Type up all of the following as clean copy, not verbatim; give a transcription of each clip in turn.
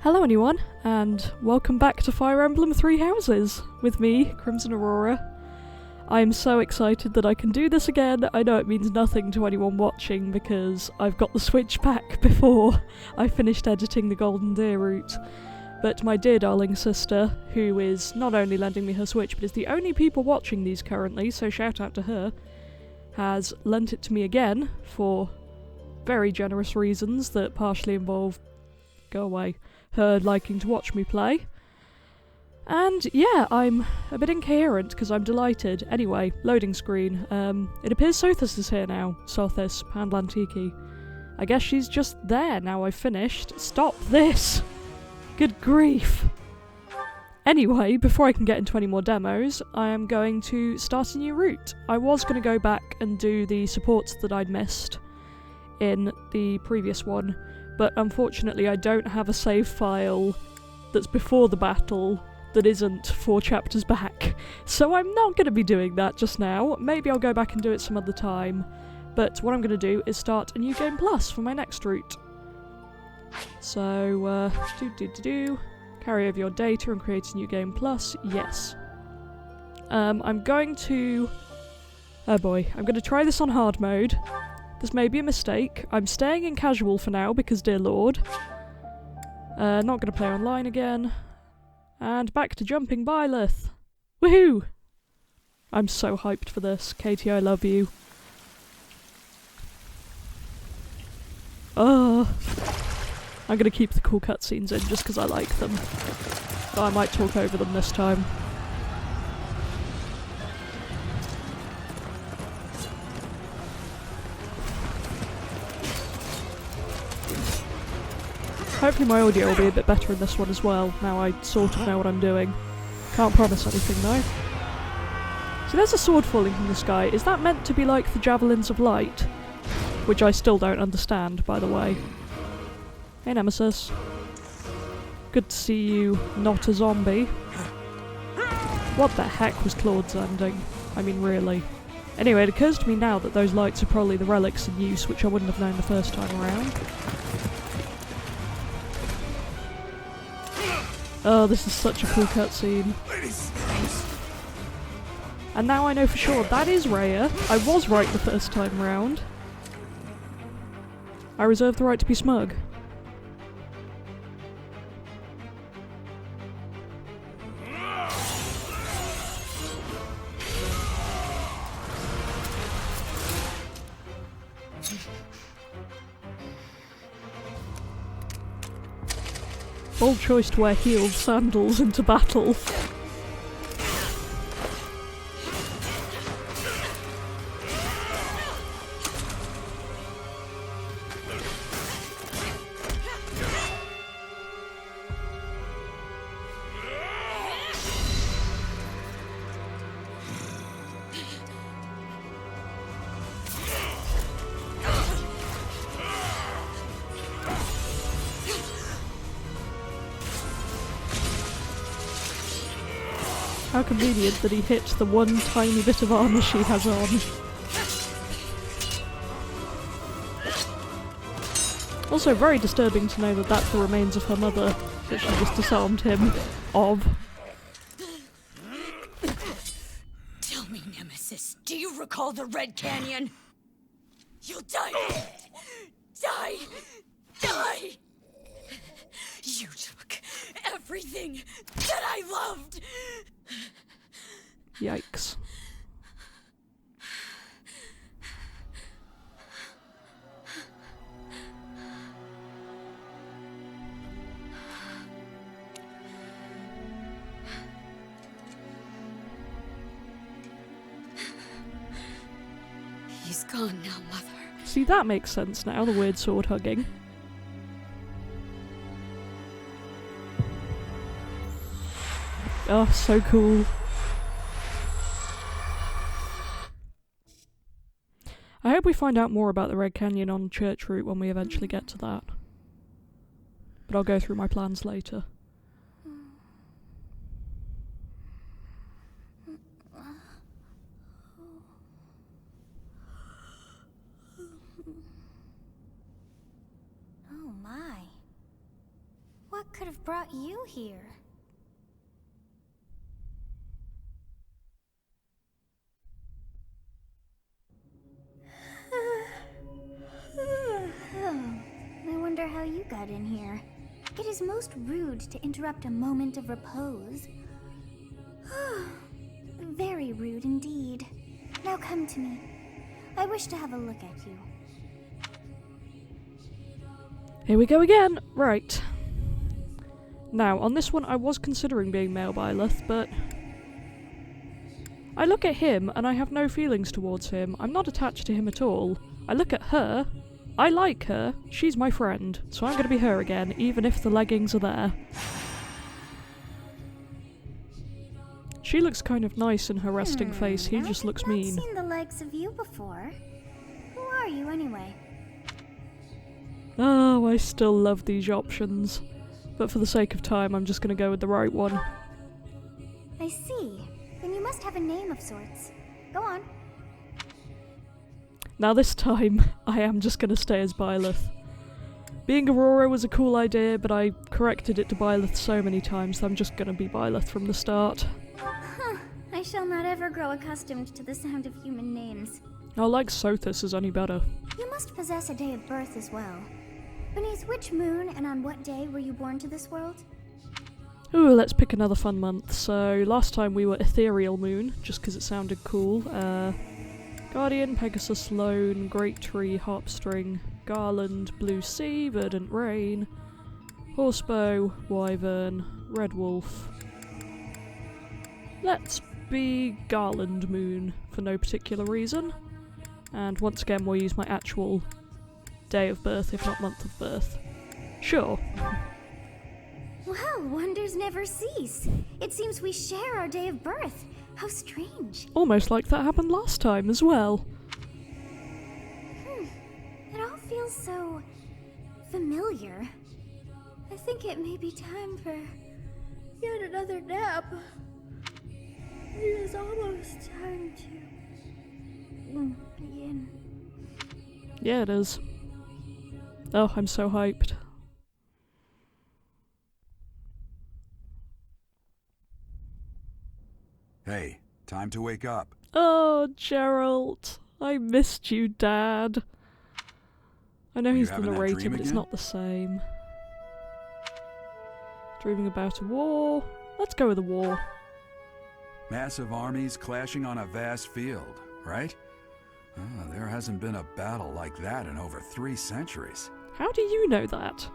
Hello anyone, and welcome back to Fire Emblem Three Houses, with me, Crimson Aurora. I am so excited that I can do this again. I know it means nothing to anyone watching because I've got the Switch back before I finished editing the Golden Deer route. But my dear darling sister, who is not only lending me her Switch, but is the only people watching these currently, so shout out to her, has lent it to me again for very generous reasons that partially involve her liking to watch me play. And yeah, I'm a bit incoherent because I'm delighted. Anyway, loading screen. It appears Sothis is here now. Sothis, Pandlantiki. I guess she's just there now I've finished. Stop this! Good grief! Anyway, before I can get into any more demos, I am going to start a new route. I was going to go back and do the supports that I'd missed in the previous one, but unfortunately I don't have a save file that's before the battle that isn't 4 chapters back, so I'm not going to be doing that just now. Maybe I'll go back and do it some other time, but what I'm going to do is start a new game plus for my next route. So, carry over your data and create a new game plus, yes. I'm going to try this on hard mode. This may be a mistake. I'm staying in casual for now because, dear lord. Not going to play online again. And back to jumping Byleth. Woohoo! I'm so hyped for this. Katie, I love you. I'm going to keep the cool cutscenes in just because I like them. But I might talk over them this time. Hopefully my audio will be a bit better in this one as well, now I sort of know what I'm doing. Can't promise anything though. So there's a sword falling from the sky. Is that meant to be like the javelins of light? Which I still don't understand, by the way. Hey Nemesis. Good to see you not a zombie. What the heck was Claude's ending? I mean, really. Anyway, it occurs to me now that those lights are probably the relics in use, which I wouldn't have known the first time around. Oh, this is such a cool cutscene. And now I know for sure that is Rhea. I was right the first time round. I reserve the right to be smug. Bold choice to wear heeled sandals into battle. How convenient that he hit the one tiny bit of armour she has on. Also very disturbing to know that that's the remains of her mother that she just disarmed him of. Tell me, Nemesis, do you recall the Red Canyon? You'll die! Die! Die! You took everything that I loved! Yikes. He's gone now, Mother. See, that makes sense now, the weird sword hugging. Oh, so cool. I hope we find out more about the Red Canyon on Church Route when we eventually get to that. But I'll go through my plans later. Oh my. What could have brought you here? I wonder how you got in here. It is most rude to interrupt a moment of repose. Very rude indeed. Now come to me. I wish to have a look at you. Here we go again. Right. Now, on this one I was considering being male Byleth, but I look at him and I have no feelings towards him. I'm not attached to him at all. I look at her, I like her, she's my friend, so I'm gonna be her again, even if the leggings are there. She looks kind of nice in her resting face, he just looks mean. I've seen the likes of you before. Who are you anyway? Oh, I still love these options. But for the sake of time, I'm just gonna go with the right one. I see. Then you must have a name of sorts. Go on. Now this time, I am just gonna stay as Byleth. Being Aurora was a cool idea, but I corrected it to Byleth so many times that I'm just gonna be Byleth from the start. I shall not ever grow accustomed to the sound of human names. I like Sothis is only better. You must possess a day of birth as well. Beneath which moon and on what day were you born to this world? Ooh, let's pick another fun month. So, last time we were Ethereal Moon, just because it sounded cool. Guardian, Pegasus, Lone, Great Tree, Harpstring, Garland, Blue Sea, Verdant Rain, Horsebow, Wyvern, Red Wolf. Let's be Garland Moon for no particular reason. And once again we'll use my actual day of birth, if not month of birth. Sure. Well, wonders never cease. It seems we share our day of birth. How strange. Almost like that happened last time as well. It all feels so familiar. I think it may be time for yet another nap. It is almost time to begin. Yeah, it is. Oh, I'm so hyped. Hey, time to wake up. Oh, Geralt. I missed you, Dad. I know he's the having that narrator, dream but it's again? not the same. Dreaming about a war? Let's go with a war. Massive armies clashing on a vast field, right? There hasn't been a battle like that in over 3 centuries. How do you know that?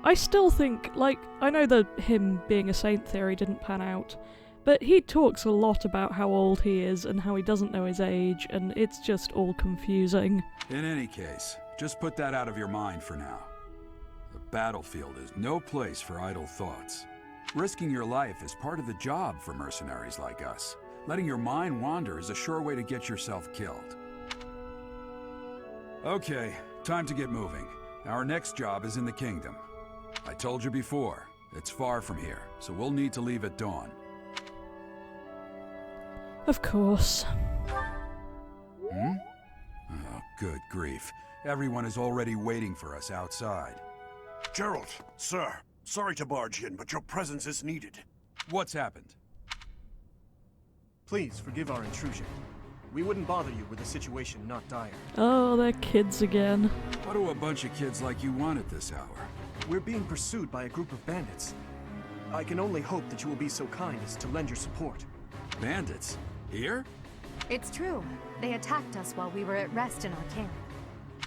I still think, like, I know that him being a saint theory didn't pan out, but he talks a lot about how old he is and how he doesn't know his age, and it's just all confusing. In any case, just put that out of your mind for now. The battlefield is no place for idle thoughts. Risking your life is part of the job for mercenaries like us. Letting your mind wander is a sure way to get yourself killed. Okay, time to get moving. Our next job is in the kingdom. I told you before, it's far from here, so we'll need to leave at dawn. Of course. Oh, good grief. Everyone is already waiting for us outside. Gerald, sir, sorry to barge in, but your presence is needed. What's happened? Please forgive our intrusion. We wouldn't bother you with a situation not dire. Oh, they're kids again. What do a bunch of kids like you want at this hour? We're being pursued by a group of bandits. I can only hope that you will be so kind as to lend your support. Bandits? Here? It's true. They attacked us while we were at rest in our camp.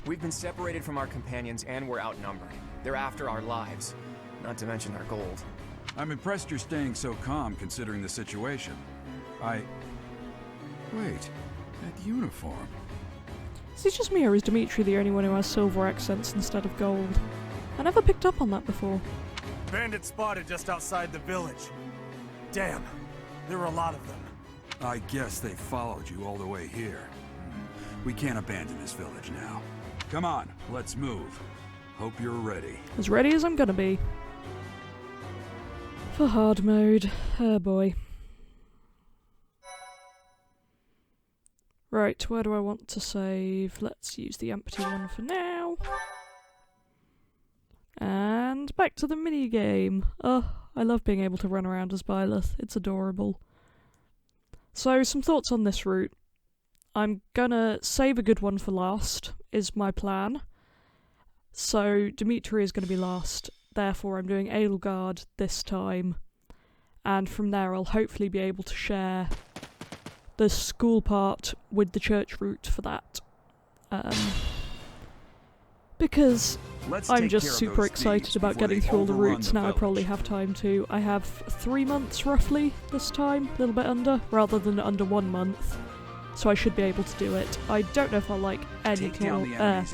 We've been separated from our companions and we're outnumbered. They're after our lives, not to mention our gold. I'm impressed you're staying so calm considering the situation. Wait, that uniform. Is it just me, or is Dimitri the only one who has silver accents instead of gold? I never picked up on that before. Bandits spotted just outside the village. Damn, there were a lot of them. I guess they followed you all the way here. We can't abandon this village now. Come on, let's move. Hope you're ready. As ready as I'm gonna be. For hard mode. Oh boy. Right, where do I want to save? Let's use the empty one for now. And back to the mini game. Oh, I love being able to run around as Byleth. It's adorable. So, some thoughts on this route. I'm gonna save a good one for last, is my plan. So, Dimitri is gonna be last. Therefore, I'm doing Edelgard this time. And from there, I'll hopefully be able to share the school part with the church route for that. Because I'm just super excited about getting through all the routes now. I probably have time to. I have 3 months roughly this time, a little bit under, rather than under 1 month. So I should be able to do it. I don't know if I'll like any more. I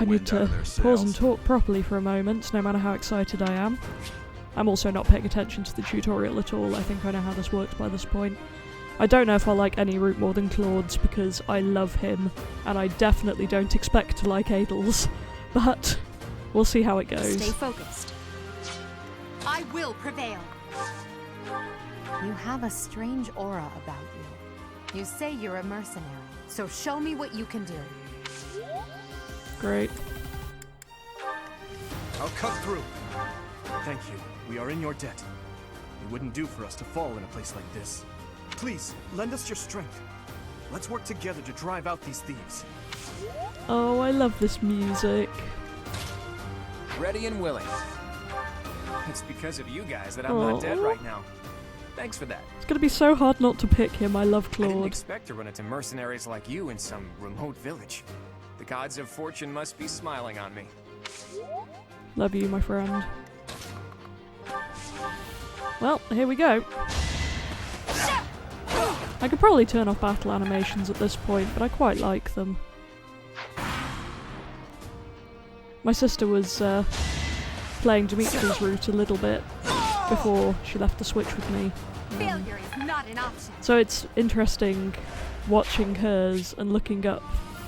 need to pause and talk properly for a moment, no matter how excited I am. I'm also not paying attention to the tutorial at all. I think I know how this works by this point. I don't know if I like any route more than Claude's because I love him, and I definitely don't expect to like Adel's, but we'll see how it goes. Stay focused. I will prevail. You have a strange aura about you. You say you're a mercenary, so show me what you can do. Great. I'll cut through. Thank you. We are in your debt. It wouldn't do for us to fall in a place like this. Please, lend us your strength. Let's work together to drive out these thieves. Oh, I love this music. Ready and willing. It's because of you guys that I'm not dead right now. Thanks for that. It's gonna be so hard not to pick him. I love I didn't Claude. expect to run into mercenaries like you in some remote village. The gods of fortune must be smiling on me. Love you, my friend. Well, here we go. I could probably turn off battle animations at this point, but I quite like them. My sister was playing Dimitri's route a little bit before she left the Switch with me. Failure is not an option. So it's interesting watching hers and looking up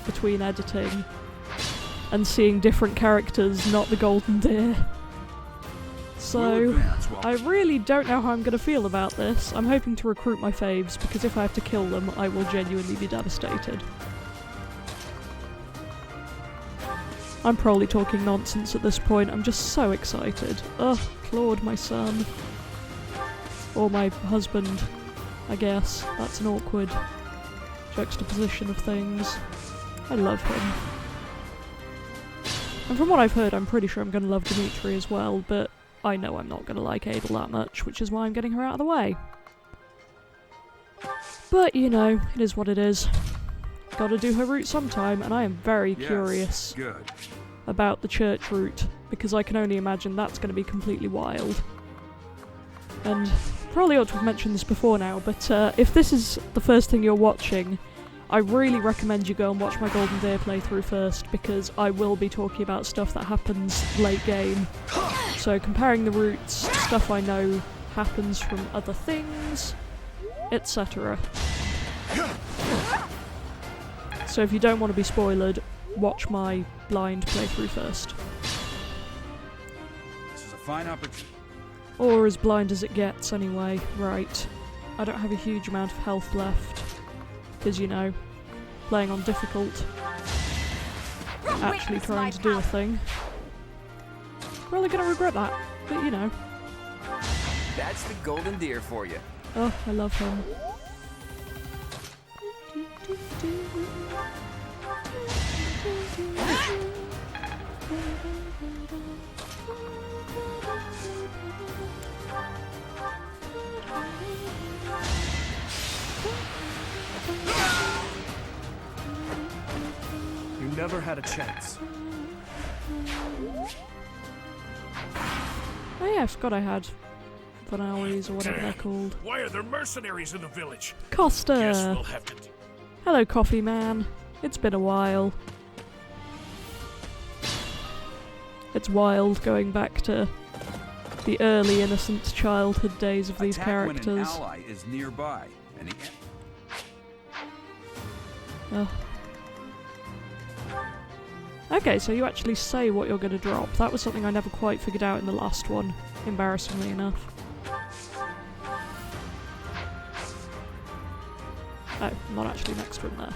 between editing and seeing different characters, not the golden deer. So, I really don't know how I'm going to feel about this. I'm hoping to recruit my faves, because if I have to kill them, I will genuinely be devastated. I'm probably talking nonsense at this point. I'm just so excited. Ugh, Claude, my son. Or my husband, I guess. That's an awkward juxtaposition of things. I love him. And from what I've heard, I'm pretty sure I'm going to love Dimitri as well, but I know I'm not going to like Adel that much, which is why I'm getting her out of the way. But, you know, it is what it is. Gotta do her route sometime, and I am very curious about the church route, because I can only imagine that's going to be completely wild. And probably ought to have mentioned this before now, but if this is the first thing you're watching, I really recommend you go and watch my Golden Deer playthrough first, because I will be talking about stuff that happens late game. So comparing the routes, stuff I know happens from other things, etc. So if you don't want to be spoiled, watch my blind playthrough first. This is a fine opportunity. Or as blind as it gets, anyway. Right. I don't have a huge amount of health left. Because, you know, playing on difficult, actually trying to do a thing. Really gonna regret that, but you know. That's the golden deer for you. Oh, I love him. You never had a chance. Oh yeah, I forgot I had Vanauris or whatever they're called. Why are there mercenaries in the village? Costa! Guess we'll have to... Hello, Coffee Man. It's been a while. It's wild going back to the early innocent childhood days of these characters. When an ally is nearby, and the Ugh. Okay, so you actually say what you're going to drop. That was something I never quite figured out in the last one, embarrassingly enough. Oh, I'm not actually next to him there.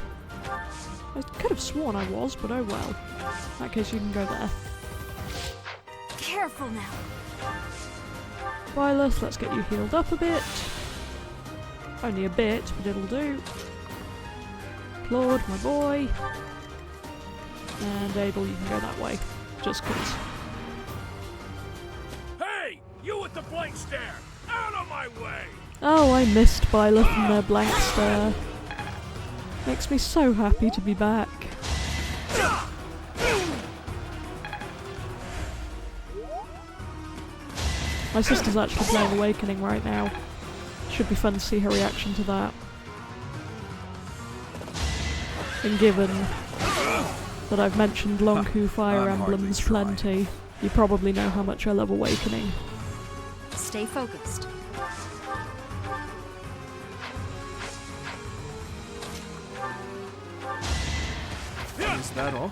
I could have sworn I was, but oh well. In that case, you can go there. careful now. Violet, let's get you healed up a bit. Only a bit, but it'll do. Claude, my boy. And Abel, you can go that way. Just 'cause. Hey! You with the blank stare! Out of my way! Oh, I missed Violet and their blank stare. Makes me so happy to be back. My sister's actually playing Awakening right now. Should be fun to see her reaction to that. And given that I've mentioned Lonku Fire I'm hardly Emblems trying. plenty, you probably know how much I love Awakening. Stay focused. Is that all?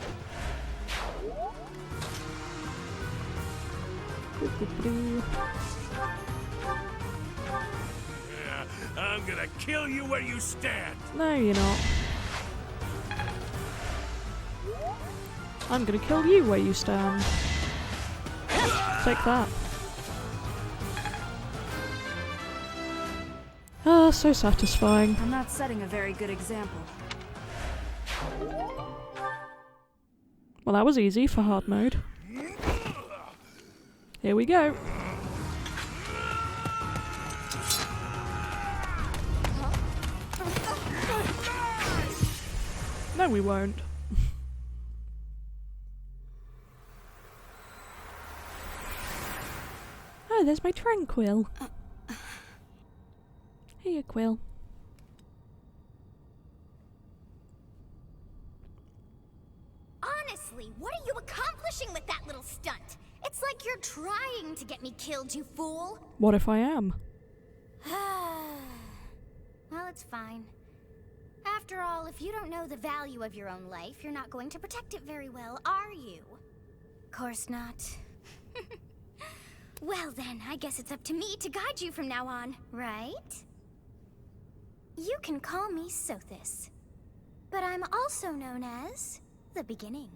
I'm gonna kill you where you stand! No, you're not. I'm gonna kill you where you stand. Take that. Ah, so satisfying. I'm not setting a very good example. Well, that was easy for hard mode. Here we go. No, we won't. Oh, there's my Tranquil. Here, Quill. Honestly, what are you accomplishing with that little stunt? It's like you're trying to get me killed, you fool. What if I am? Well, it's fine. After all, if you don't know the value of your own life, you're not going to protect it very well, are you? Course not. Well then, I guess it's up to me to guide you from now on, right? You can call me Sothis, but I'm also known as the Beginning.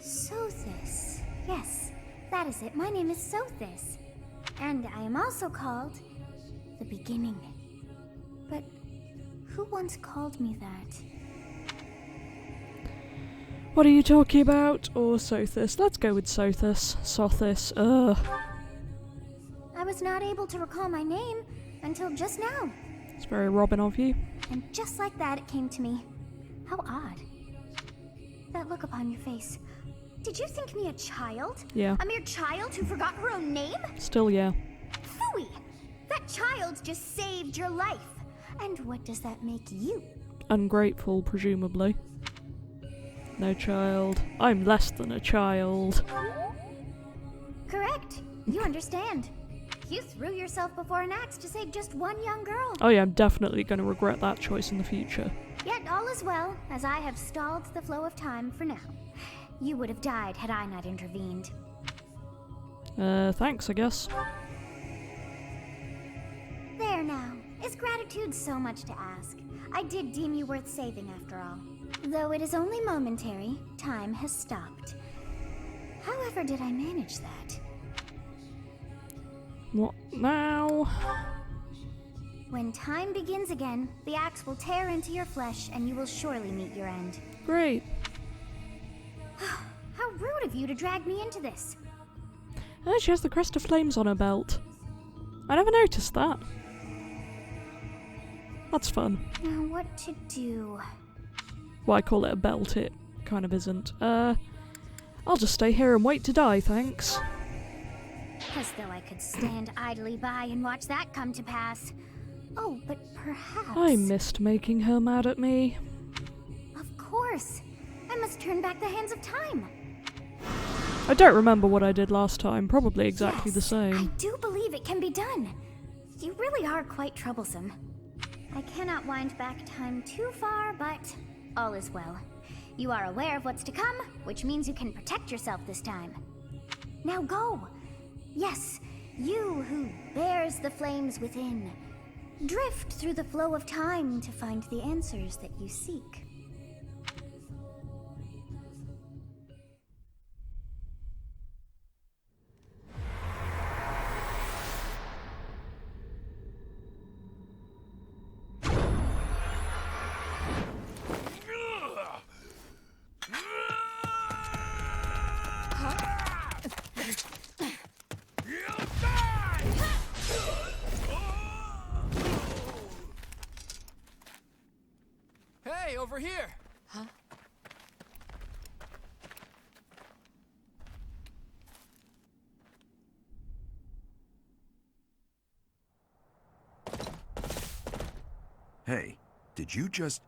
Sothis. Yes, that is it. My name is Sothis. And I am also called the Beginning. But who once called me that? What are you talking about? Or Sothis? Let's go with Sothis. Sothis. I was not able to recall my name until just now. It's very Robin of you. And just like that, it came to me. How odd. That look upon your face. Did you think me a child? Yeah. A mere child who forgot her own name? Still, yeah. Phooey! That child just saved your life. And what does that make you? Ungrateful, presumably. No child. I'm less than a child. Correct. You understand. You threw yourself before an axe to save just one young girl. Oh yeah, I'm definitely going to regret that choice in the future. Yet all is well, as I have stalled the flow of time for now. You would have died had I not intervened. Thanks, I guess. There now. Is gratitude so much to ask? I did deem you worth saving after all. Though it is only momentary, time has stopped. However did I manage that? What now? When time begins again, the axe will tear into your flesh and you will surely meet your end. Great. How rude of you to drag me into this. Oh, she has the crest of flames on her belt. I never noticed that. That's fun. Now what to do? Well, I call it a belt, it kind of isn't. I'll just stay here and wait to die, thanks. As though I could stand idly by and watch that come to pass. Oh, but perhaps... I missed making her mad at me. Of course. I must turn back the hands of time. I don't remember what I did last time, probably exactly the Yes, same. I do believe it can be done. You really are quite troublesome. I cannot wind back time too far, but all is well. You are aware of what's to come, which means you can protect yourself this time. Now go! Yes, you who bears the flames within. drift through the flow of time to find the answers that you seek. Hey, over here! Huh? Hey, did you just...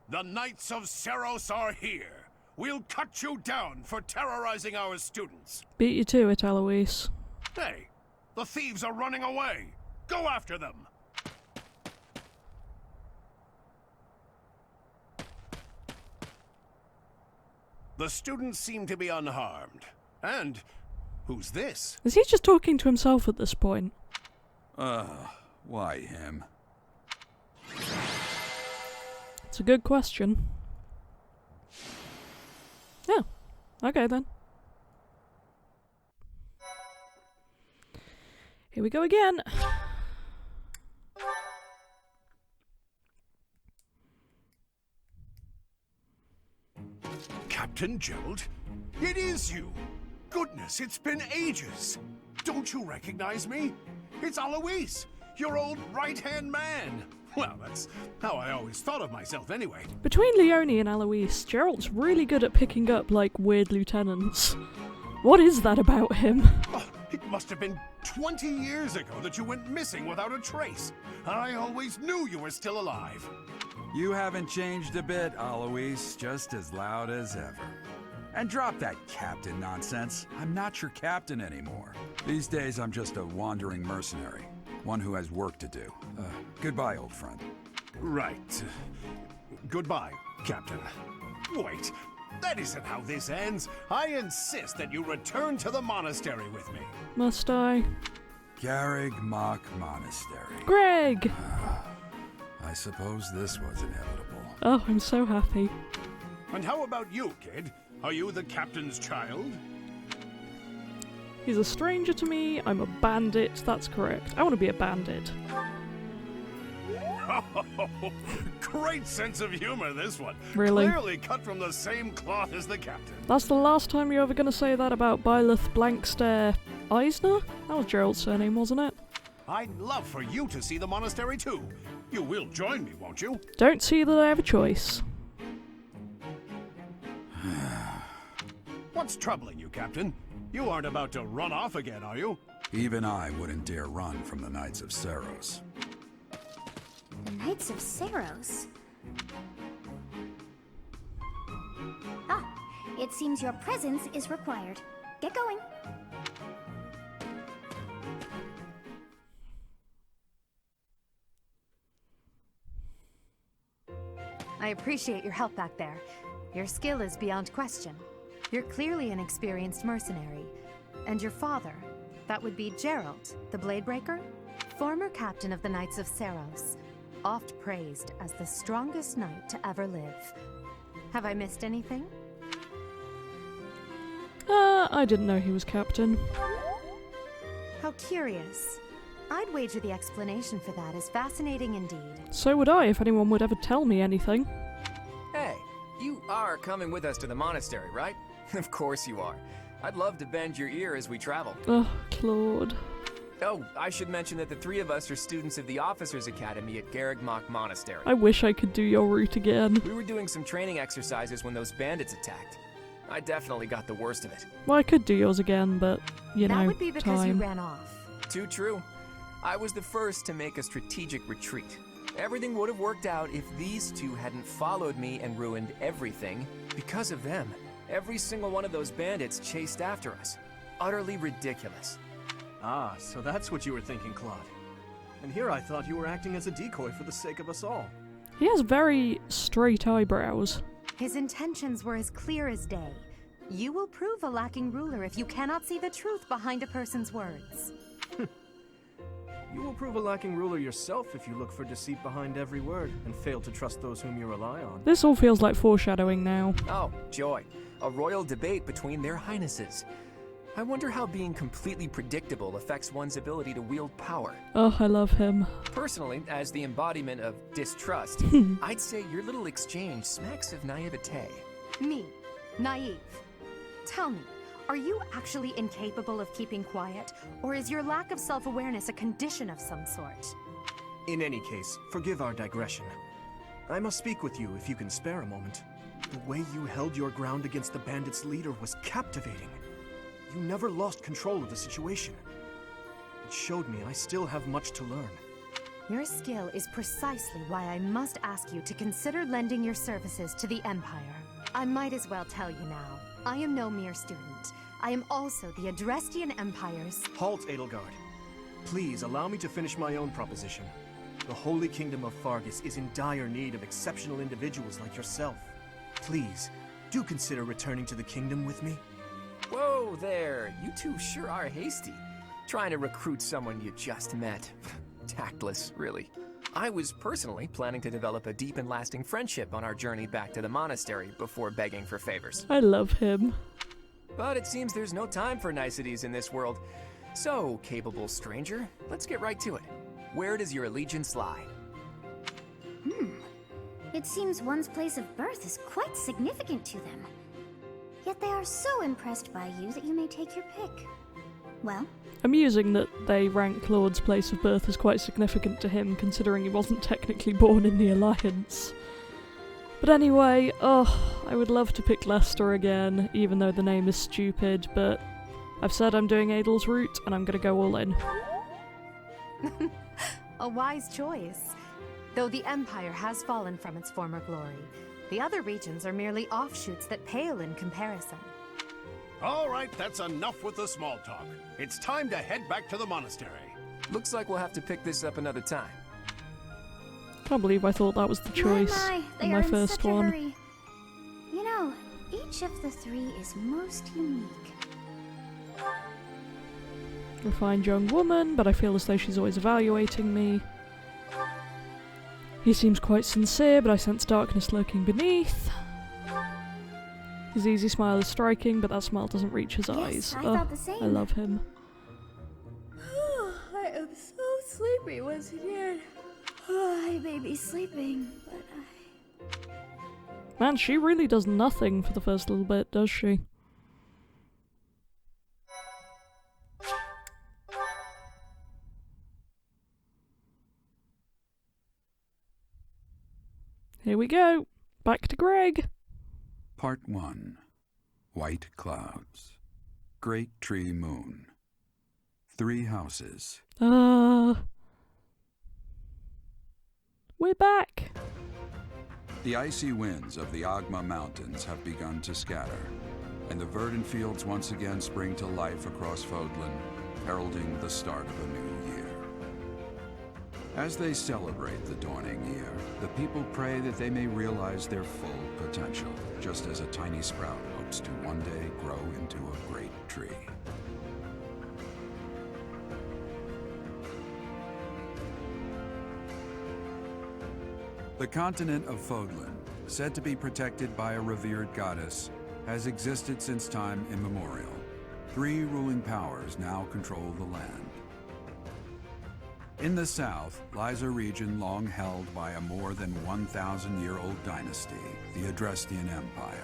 The Knights of Seros are here. We'll cut you down for terrorizing our students. Beat you to it, Eloise. Hey, the thieves are running away. Go after them. The students seem to be unharmed. And who's this? Is he just talking to himself at this point? Why him? It's a good question. Yeah. Okay then. Here we go again. Captain Gerald? It is you! Goodness, it's been ages! Don't you recognize me? It's Alois, your old right-hand man! Well, that's how I always thought of myself anyway. Between Leone and Eloise, Gerald's really good at picking up, like, weird lieutenants. What is that about him? Oh, it must have been 20 years ago that you went missing without a trace. I always knew you were still alive. You haven't changed a bit, Alois. Just as loud as ever. And drop that captain nonsense. I'm not your captain anymore. These days, I'm just a wandering mercenary. One who has work to do. Goodbye, old friend. Right. Goodbye, Captain. Wait, that isn't how this ends. I insist that you return to the monastery with me. Must I? Garreg Mach Monastery. Greg! I suppose this was inevitable. Oh, I'm so happy. And how about you, kid? Are you the captain's child? He's a stranger to me, I'm a bandit, that's correct. I want to be a bandit. Great sense of humor, this one. Really? Clearly cut from the same cloth as the captain. That's the last time you're ever going to say that about Byleth Blankstare Eisner? That was Gerald's surname, wasn't it? I'd love for you to see the monastery too. You will join me, won't you? Don't see that I have a choice. What's troubling you, Captain? You aren't about to run off again, are you? Even I wouldn't dare run from the Knights of Seros. The Knights of Seros? Ah, it seems your presence is required. Get going. I appreciate your help back there. Your skill is beyond question. You're clearly an experienced mercenary. And your father, that would be Gerald, the Bladebreaker? Former captain of the Knights of Seros, oft praised as the strongest knight to ever live. Have I missed anything? I didn't know he was captain. How curious. I'd wager the explanation for that is fascinating indeed. So would I if anyone would ever tell me anything. Hey, you are coming with us to the monastery, right? Of course you are. I'd love to bend your ear as we travel. Ugh, Claude. Oh, I should mention that the three of us are students of the Officers' Academy at Garreg Mach Monastery. I wish I could do your route again. We were doing some training exercises when those bandits attacked. I definitely got the worst of it. Well, I could do yours again, but, you know, That would be because time. you ran off. Too true. I was the first to make a strategic retreat. Everything would have worked out if these two hadn't followed me and ruined everything. Because of them, every single one of those bandits chased after us. Utterly ridiculous. Ah, so that's what you were thinking, Claude. And here I thought you were acting as a decoy for the sake of us all. He has very straight eyebrows. His intentions were as clear as day. You will prove a lacking ruler if you cannot see the truth behind a person's words. You will prove a lacking ruler yourself if you look for deceit behind every word and fail to trust those whom you rely on. This all feels like foreshadowing now. Oh, joy. A royal debate between their highnesses. I wonder how being completely predictable affects one's ability to wield power. Oh, I love him. Personally, as the embodiment of distrust, I'd say your little exchange smacks of naivete. Me, naive. Tell me, are you actually incapable of keeping quiet, or is your lack of self-awareness a condition of some sort? In any case, forgive our digression. I must speak with you if you can spare a moment. The way you held your ground against the bandits' leader was captivating. You never lost control of the situation. It showed me I still have much to learn. Your skill is precisely why I must ask you to consider lending your services to the Empire. I might as well tell you now, I am no mere student. I am also the Adrestian Empire's... Halt, Edelgard. Please allow me to finish my own proposition. The Holy Kingdom of Fargus is in dire need of exceptional individuals like yourself. Please, do consider returning to the kingdom with me. Whoa there, you two sure are hasty. Trying to recruit someone you just met. Tactless, really. I was personally planning to develop a deep and lasting friendship on our journey back to the monastery before begging for favors. I love him. But it seems there's no time for niceties in this world. So, capable stranger, let's get right to it. Where does your allegiance lie? It seems one's place of birth is quite significant to them. Yet they are so impressed by you that you may take your pick. Well, Amusing that they rank Claude's place of birth as quite significant to him, considering he wasn't technically born in the Alliance. But anyway, I would love to pick Lester again, even though the name is stupid, but I've said I'm doing Adel's route, and I'm gonna go all in. A wise choice. Though the Empire has fallen from its former glory, the other regions are merely offshoots that pale in comparison. All right, that's enough with the small talk. It's time to head back to the monastery. Looks like we'll have to pick this up another time. Can't believe I thought that was the choice they in are my in first such a one. hurry. You know, each of the three is most unique. Refined young woman, but I feel as though she's always evaluating me. He seems quite sincere, but I sense darkness lurking beneath. His easy smile is striking, but that smile doesn't reach his eyes. I thought the same. I love him. I am so sleepy once again. I may be sleeping, but Man, she really does nothing for the first little bit, does she? Here we go. Back to Greg. Part 1. White Clouds. Great Tree Moon. 3 houses. We're back. The icy winds of the Agma Mountains have begun to scatter, and the verdant fields once again spring to life across Fodlan, heralding the start of a new year. As they celebrate the dawning year, the people pray that they may realize their full potential, just as a tiny sprout hopes to one day grow into a great tree. The continent of Fodlan, said to be protected by a revered goddess, has existed since time immemorial. 3 ruling powers now control the land. In the south lies a region long held by a more than 1,000-year-old dynasty, the Adrestian Empire.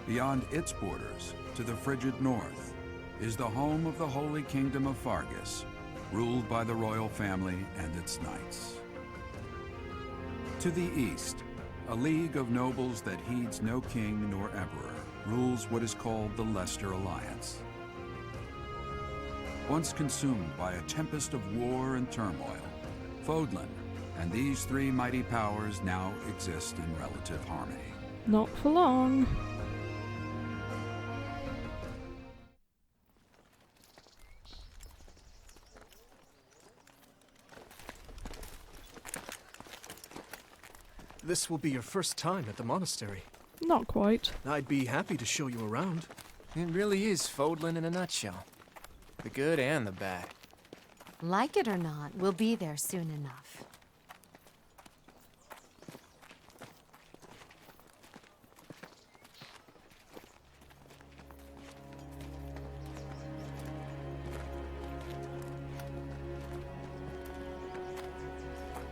Beyond its borders, to the frigid north, is the home of the Holy Kingdom of Fargus, ruled by the royal family and its knights. To the east, a league of nobles that heeds no king nor emperor rules what is called the Leicester Alliance. Once consumed by a tempest of war and turmoil, Fodlan and these 3 mighty powers now exist in relative harmony. Not for long. This will be your first time at the monastery. Not quite. I'd be happy to show you around. It really is Fodlan in a nutshell. The good and the bad. Like it or not, we'll be there soon enough.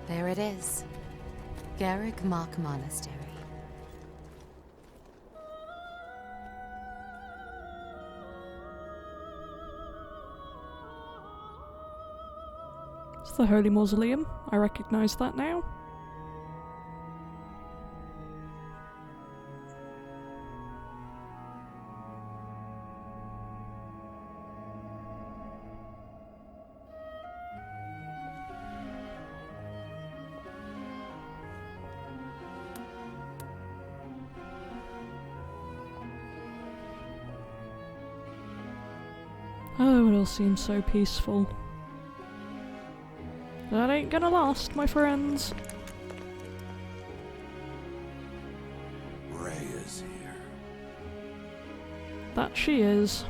There it is. Garrick Mock Monastery. It's the Holy Mausoleum. I recognize that now. Oh, it all seems so peaceful. That ain't gonna last, my friends. Rhea's here. That she is.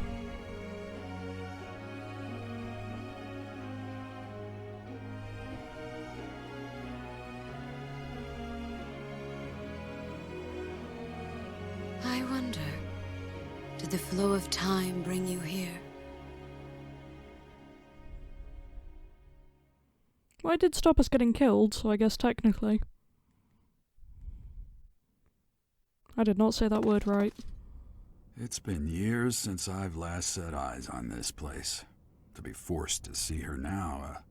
I wonder, did the flow of time bring you here? Well, it did stop us getting killed, so I guess technically. I did not say that word right. It's been years since I've last set eyes on this place. To be forced to see her now,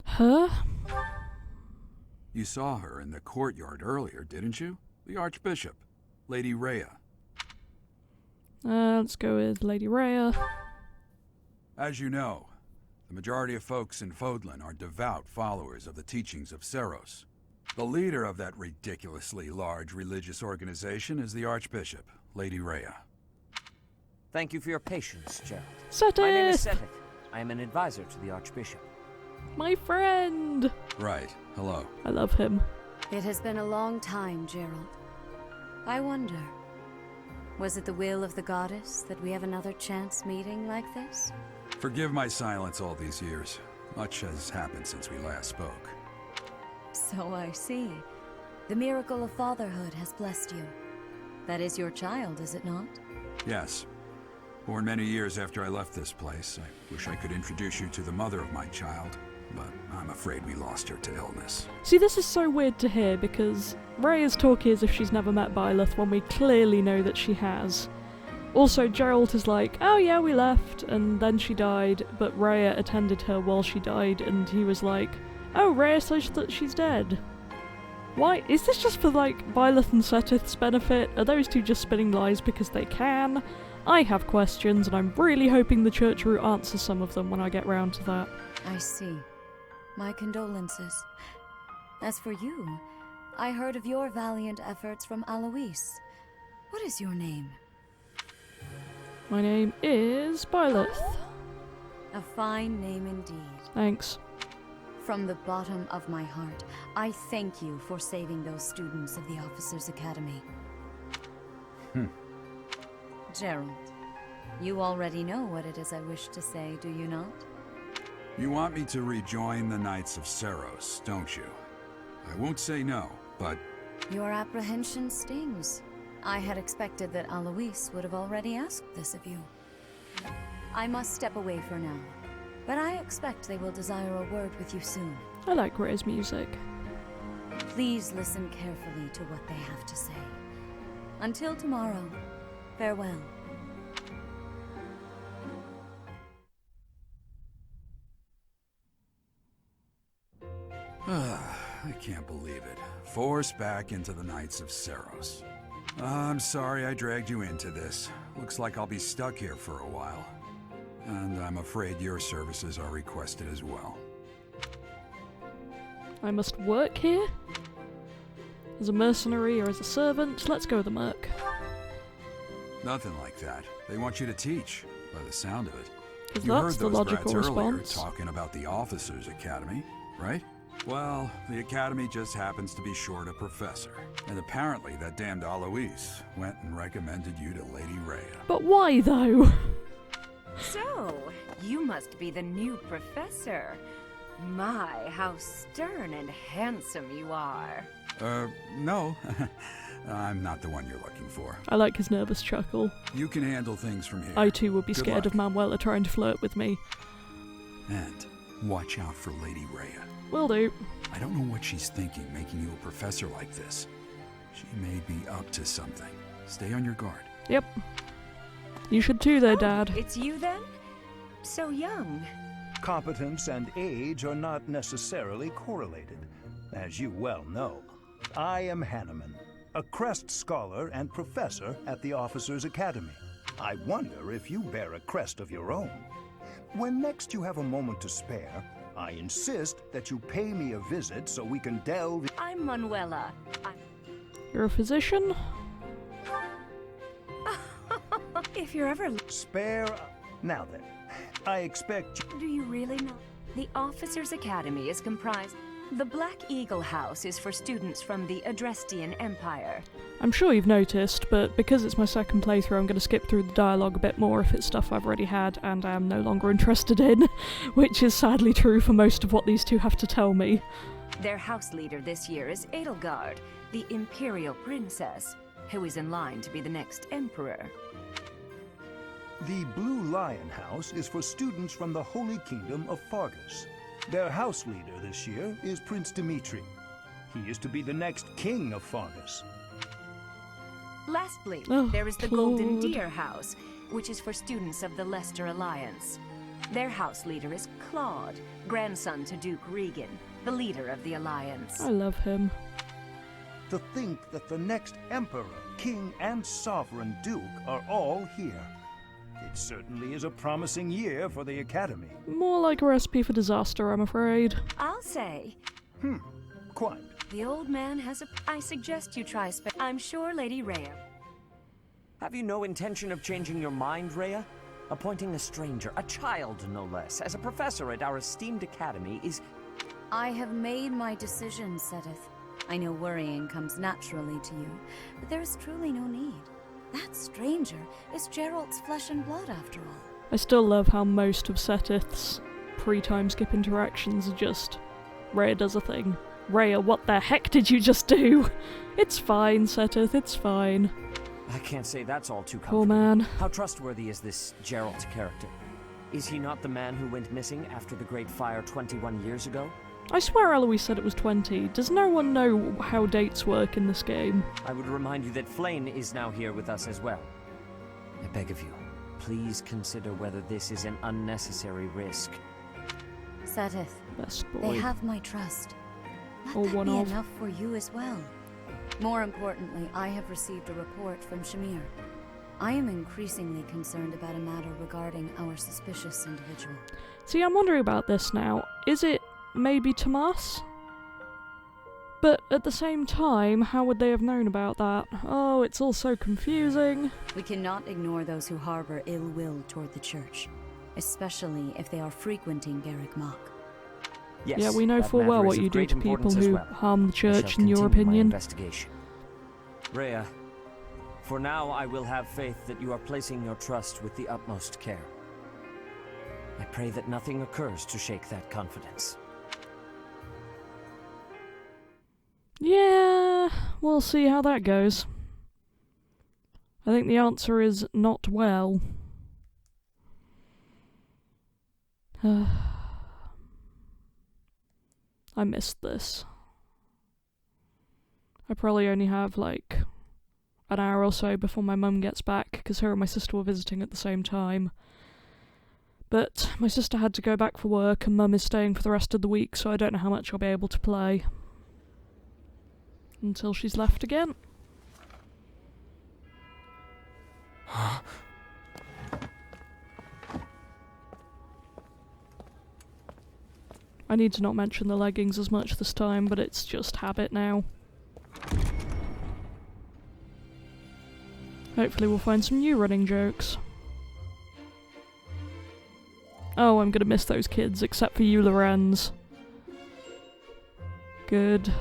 Huh? You saw her in the courtyard earlier, didn't you? The Archbishop, Lady Rhea. Let's go with Lady Rhea. As you know, the majority of folks in Fodlan are devout followers of the teachings of Seros. The leader of that ridiculously large religious organization is the Archbishop, Lady Rhea. Thank you for your patience, Gerald. Setith! My name is Setith. I am an advisor to the Archbishop. My friend! Right. Hello. I love him. It has been a long time, Gerald. I wonder, was it the will of the goddess that we have another chance meeting like this? Forgive my silence all these years. Much has happened since we last spoke. So I see. The miracle of fatherhood has blessed you. That is your child, is it not? Yes. Born many years after I left this place, I wish I could introduce you to the mother of my child, but I'm afraid we lost her to illness. See, this is so weird to hear because Rhea's talking as if she's never met Byleth when we clearly know that she has. Also, Geralt is like, oh yeah, we left, and then she died, but Rhea attended her while she died, and he was like, oh, Rhea says that she's dead. Why? Is this just for, like, Byleth and Setith's benefit? Are those two just spinning lies because they can? I have questions, and I'm really hoping the church route answers some of them when I get round to that. I see. My condolences. As for you, I heard of your valiant efforts from Alois. What is your name? My name is Byleth. A fine name indeed. Thanks. From the bottom of my heart, I thank you for saving those students of the Officers' Academy. Gerald, you already know what it is I wish to say, do you not? You want me to rejoin the Knights of Seros, don't you? I won't say no, but... Your apprehension stings. I had expected that Alois would have already asked this of you. I must step away for now, but I expect they will desire a word with you soon. I like Rhea's music. Please listen carefully to what they have to say. Until tomorrow, farewell. I can't believe it. Forced back into the Knights of Seros. I'm sorry I dragged you into this. Looks like I'll be stuck here for a while. And I'm afraid your services are requested as well. I must work here? As a mercenary or as a servant? Let's go with the merc. Nothing like that. They want you to teach, by the sound of it. Because You heard that's the those logical brats earlier response. talking about the Officers' Academy, right? Well, the Academy just happens to be short a professor. And apparently that damned Alois went and recommended you to Lady Rhea. But why, though? So, you must be the new professor. My, how stern and handsome you are. No. I'm not the one you're looking for. I like his nervous chuckle. You can handle things from here. I too would be Good scared of luck. Manuela trying to flirt with me. And watch out for Lady Rhea. Will do. I don't know what she's thinking making you a professor like this. She may be up to something. Stay on your guard. Yep. You should too though, Dad. It's you then? So young. Competence and age are not necessarily correlated. As you well know, I am Hanneman, a crest scholar and professor at the Officers' Academy. I wonder if you bear a crest of your own. When next you have a moment to spare, I insist that you pay me a visit so we can delve... I'm Manuela. You're a physician? If you're ever... Spare... Now then, I expect... Do you really know? The Officers' Academy is comprised... The Black Eagle House is for students from the Adrestian Empire. I'm sure you've noticed, but because it's my second playthrough, I'm going to skip through the dialogue a bit more if it's stuff I've already had and I am no longer interested in, which is sadly true for most of what these two have to tell me. Their house leader this year is Edelgard, the Imperial Princess, who is in line to be the next Emperor. The Blue Lion House is for students from the Holy Kingdom of Fargus. Their house leader this year is Prince Dimitri. He is to be the next king of Fargus. Lastly, Oh, there is the Claude. Golden Deer House, which is for students of the Leicester Alliance. Their house leader is Claude, grandson to Duke Regan, the leader of the Alliance. I love him. To think that the next emperor, king, and sovereign duke are all here. It certainly is a promising year for the Academy. More like a recipe for disaster, I'm afraid. I'll say, Quite. the old man has a... I suggest you try I'm sure Lady Rhea... Have you no intention of changing your mind, Rhea? Appointing a stranger, a child no less, as a professor at our esteemed academy is... I have made my decision, Sedith. I know worrying comes naturally to you, but there is truly no need. That stranger is Gerald's flesh and blood, after all. I still love how most of Setith's pre-time skip interactions are just... Rhea does a thing. Rhea, what the heck did you just do? It's fine, Setith, it's fine. I can't say that's all too Poor comfortable. man. How trustworthy is this Gerald character? Is he not the man who went missing after the Great Fire 21 years ago? I swear Eloise said it was 20. Does no one know how dates work in this game? I would remind you that Flane is now here with us as well. I beg of you, please consider whether this is an unnecessary risk. Sedith, Best they boy. have my trust. Let Or that one be of. enough for you as well. More importantly, I have received a report from Shamir. I am increasingly concerned about a matter regarding our suspicious individual. See, I'm wondering about this now. Is it maybe Tomas? But at the same time, how would they have known about that? Oh, it's all so confusing. We cannot ignore those who harbor ill will toward the church, especially if they are frequenting Garrick Mach. Yes, Yeah, we know that full well matter what is of you do great to people importance as who well. harm the I shall church, in your continue my opinion. investigation. Rhea, for now I will have faith that you are placing your trust with the utmost care. I pray that nothing occurs to shake that confidence. Yeah, we'll see how that goes. I think the answer is not well. I missed this. I probably only have like an hour or so before my mum gets back, because her and my sister were visiting at the same time. But my sister had to go back for work and mum is staying for the rest of the week, so I don't know how much I'll be able to play. Until she's left again. I need to not mention the leggings as much this time, but it's just habit now. Hopefully we'll find some new running jokes. Oh, I'm gonna miss those kids, except for you, Lorenz. Good.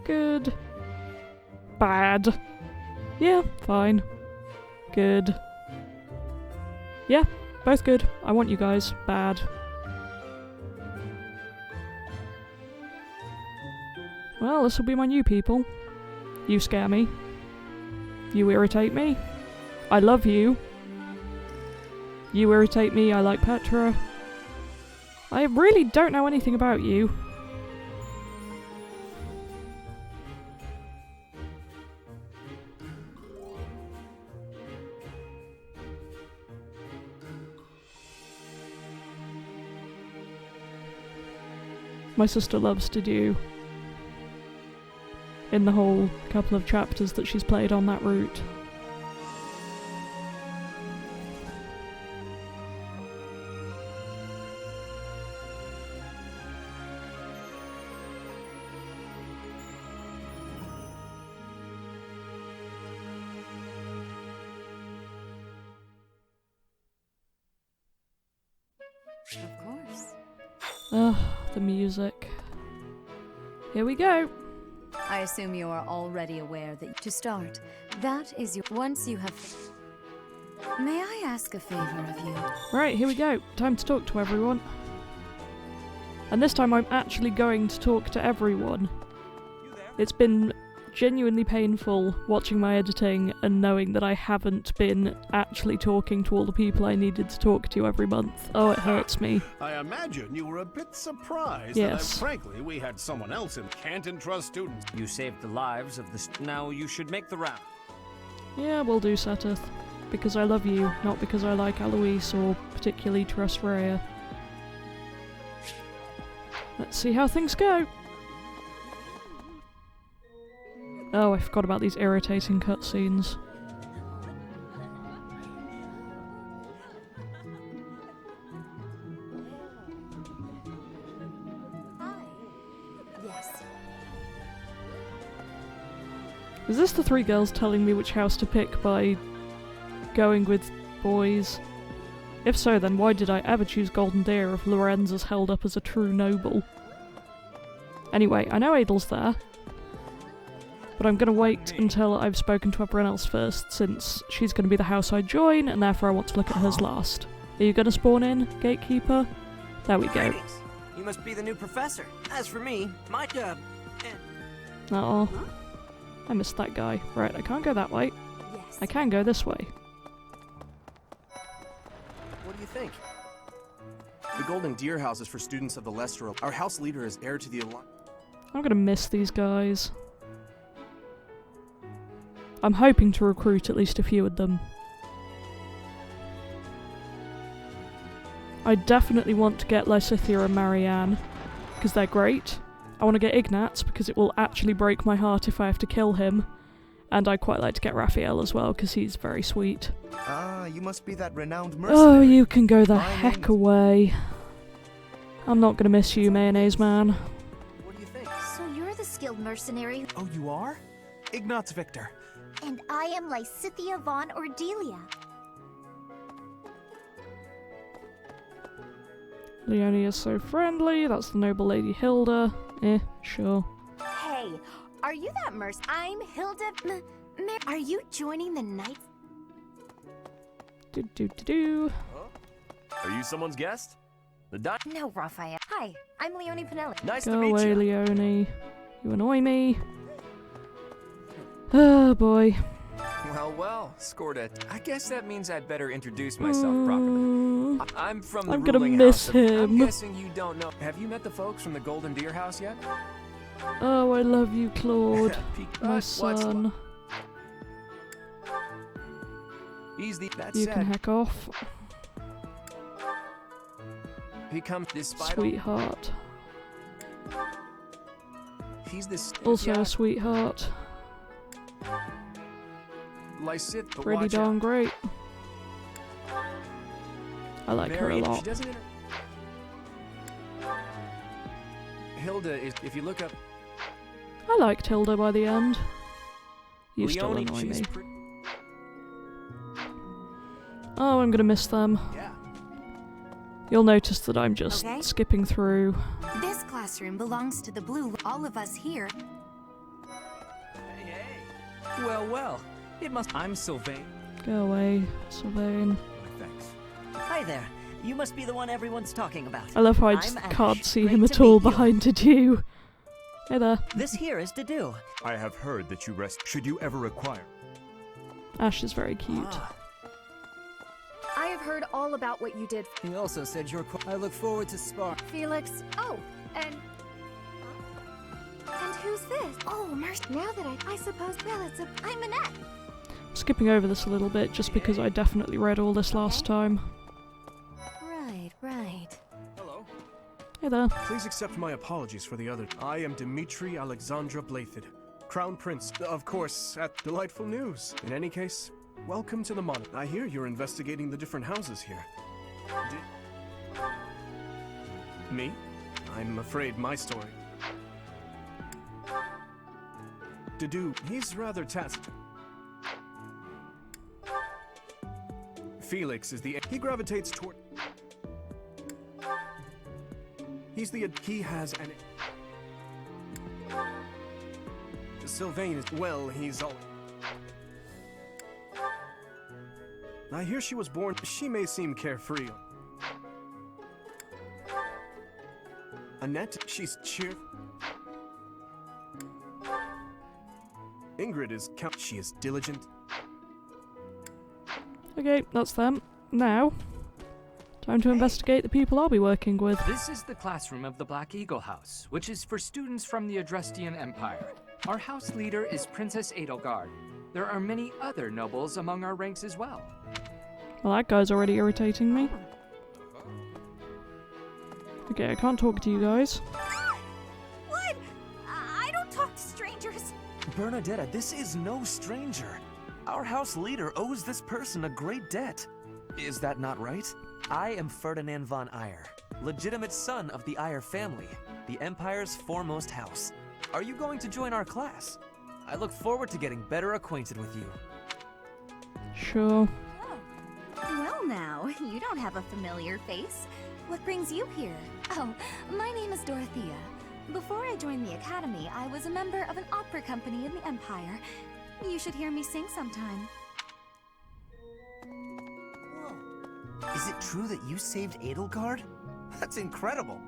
Good. Bad. Yeah, fine. Good. Yeah, both good. I want you guys. Bad. Well, this will be my new people. You scare me. You irritate me. I love you. You irritate me. I like Petra. I really don't know anything about you. My sister loves to do in the whole couple of chapters that she's played on that route. Of course. Ugh, the music. Here we go. I assume you are already aware that to start, that is your once you have. May I ask a favor of you? Right, here we go. Time to talk to everyone. And this time I'm actually going to talk to everyone. It's been genuinely painful watching my editing and knowing that I haven't been actually talking to all the people I needed to talk to every month. Oh, it hurts me. I imagine you were a bit surprised Yes. that frankly we had someone else in can't entrust students. You saved the lives of the now you should make the round. Yeah, will do, Seteth. Because I love you, not because I like Alois or particularly trust Rhea. Let's see how things go. Oh, I forgot about these irritating cutscenes. Hi. Yes. Is this the three girls telling me which house to pick by going with boys? If so, then why did I ever choose Golden Deer if Lorenz is held up as a true noble? Anyway, I know Adel's there. But I'm gonna wait until I've spoken to everyone else first, since she's gonna be the house I join, and therefore I want to look at hers last. Are you gonna spawn in, Gatekeeper? There we go. Greetings. You must be the new professor. As for me, my job. Oh, I missed that guy. Right, I can't go that way. Yes. I can go this way. What do you think? The Golden Deer House is for students of the Lesser. Our house leader is heir to the Alliance. I'm gonna miss these guys. I'm hoping to recruit at least a few of them. I definitely want to get Lysithea and Marianne, because they're great. I want to get Ignatz, because it will actually break my heart if I have to kill him. And I'd quite like to get Raphael as well, because he's very sweet. Ah, you must be that renowned mercenary. Oh, you can go the heck away. I'm not gonna miss you, Mayonnaise Man. What do you think? So you're the skilled mercenary, Oh, you are? Ignatz Victor. and I am Lysithea von Ordelia. Leonie is so friendly, that's the noble Lady Hilda. Sure. Hey, are you that I'm Hilda. Are you joining the Knights? Do. Are you someone's guest? No, Raphael. Hi, I'm Leonie Pinelli. Nice Go to meet away, you. Leonie. You annoy me. Oh boy. Well, scored it. I guess that means I'd better introduce myself properly. I'm from the I'm gonna ruling miss house of- I'm him. guessing you don't know. Have you met the folks from the Golden Deer House yet? Oh, I love you, Claude. My What's son. He's the. That You said, can heck off. he comes despite. Sweetheart. He's this. Also yeah, a sweetheart. Lysith, but Pretty watch darn out. great. I like her a Mary, lot. She doesn't. Hilda is. If you look up. I liked Hilda by the end. You still Leonie, annoy she's me. Oh, I'm gonna miss them. Yeah. You'll notice that I'm just Okay. skipping through. This classroom belongs to the Blue. All of us here. Hey. Well. It must. I'm Sylvain. Go away, Sylvain. Thanks. Hi there. You must be the one everyone's talking about. I love how I I'm just Ash. can't see Great him to at all meet you. behind Dedu. Hey there. This here is Dedu. I have heard that you rest should you ever require. Ash is very cute. I have heard all about what you did. He also said you're I look forward to spar. Felix. Oh, and who's this? Oh, Mercy. Now that I suppose, well, I'm Annette. I'm skipping over this a little bit just because I definitely read all this last time. Right. Hello. Hey there. Please accept my apologies for the other. I am Dimitri Alexandra Blathid, Crown Prince, of course, at delightful news. In any case, welcome to the Mon. I hear you're investigating the different houses here. Me? I'm afraid my story. Dedu, he's rather taciturn. Felix is he gravitates toward. He has an. Sylvain is, well, he's all. I hear she was born. She may seem carefree. Annette, she's cheer. Ingrid is she is diligent. Okay, that's them. Now, time to investigate the people I'll be working with. This is the classroom of the Black Eagle House, which is for students from the Adrestian Empire. Our house leader is Princess Edelgard. There are many other nobles among our ranks as well. Well, that guy's already irritating me. Okay, I can't talk to you guys. What? I don't talk to strangers. Bernadetta, this is no stranger. Our house leader owes this person a great debt. Is that not right? I am Ferdinand von Eyre, legitimate son of the Eyre family, the Empire's foremost house. Are you going to join our class? I look forward to getting better acquainted with you. Sure. Well now, you don't have a familiar face. What brings you here? Oh, my name is Dorothea. Before I joined the Academy, I was a member of an opera company in the Empire. You should hear me sing sometime. Is it true that you saved Edelgard? That's incredible.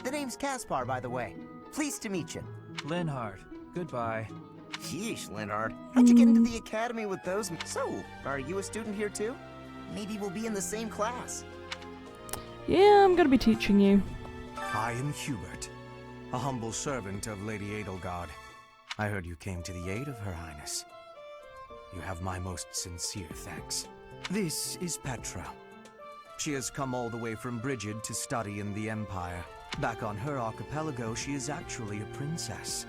The name's Caspar, by the way. Pleased to meet you. Linhard, goodbye. Sheesh, Linhard. How'd you get into the academy with those? So, are you a student here too? Maybe we'll be in the same class. Yeah, I'm gonna be teaching you. I am Hubert, a humble servant of Lady Edelgard. I heard you came to the aid of Her Highness. You have my most sincere thanks. This is Petra. She has come all the way from Brigid to study in the Empire. Back on her archipelago, she is actually a princess.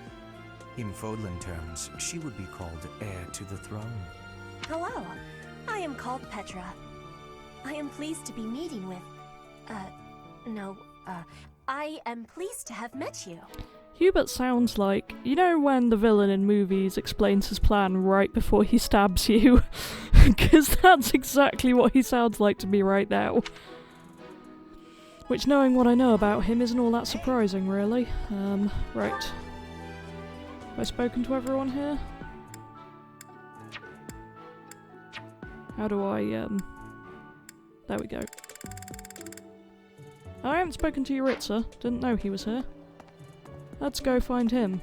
In Fodlan terms, she would be called heir to the throne. Hello, I am called Petra. I am pleased to be meeting with... I am pleased to have met you. Hubert sounds like, you know when the villain in movies explains his plan right before he stabs you? Because that's exactly what he sounds like to me right now. Which, knowing what I know about him, isn't all that surprising, really. Right. Have I spoken to everyone here? How do I, There we go. I haven't spoken to Yuritsa. Didn't know he was here. Let's go find him.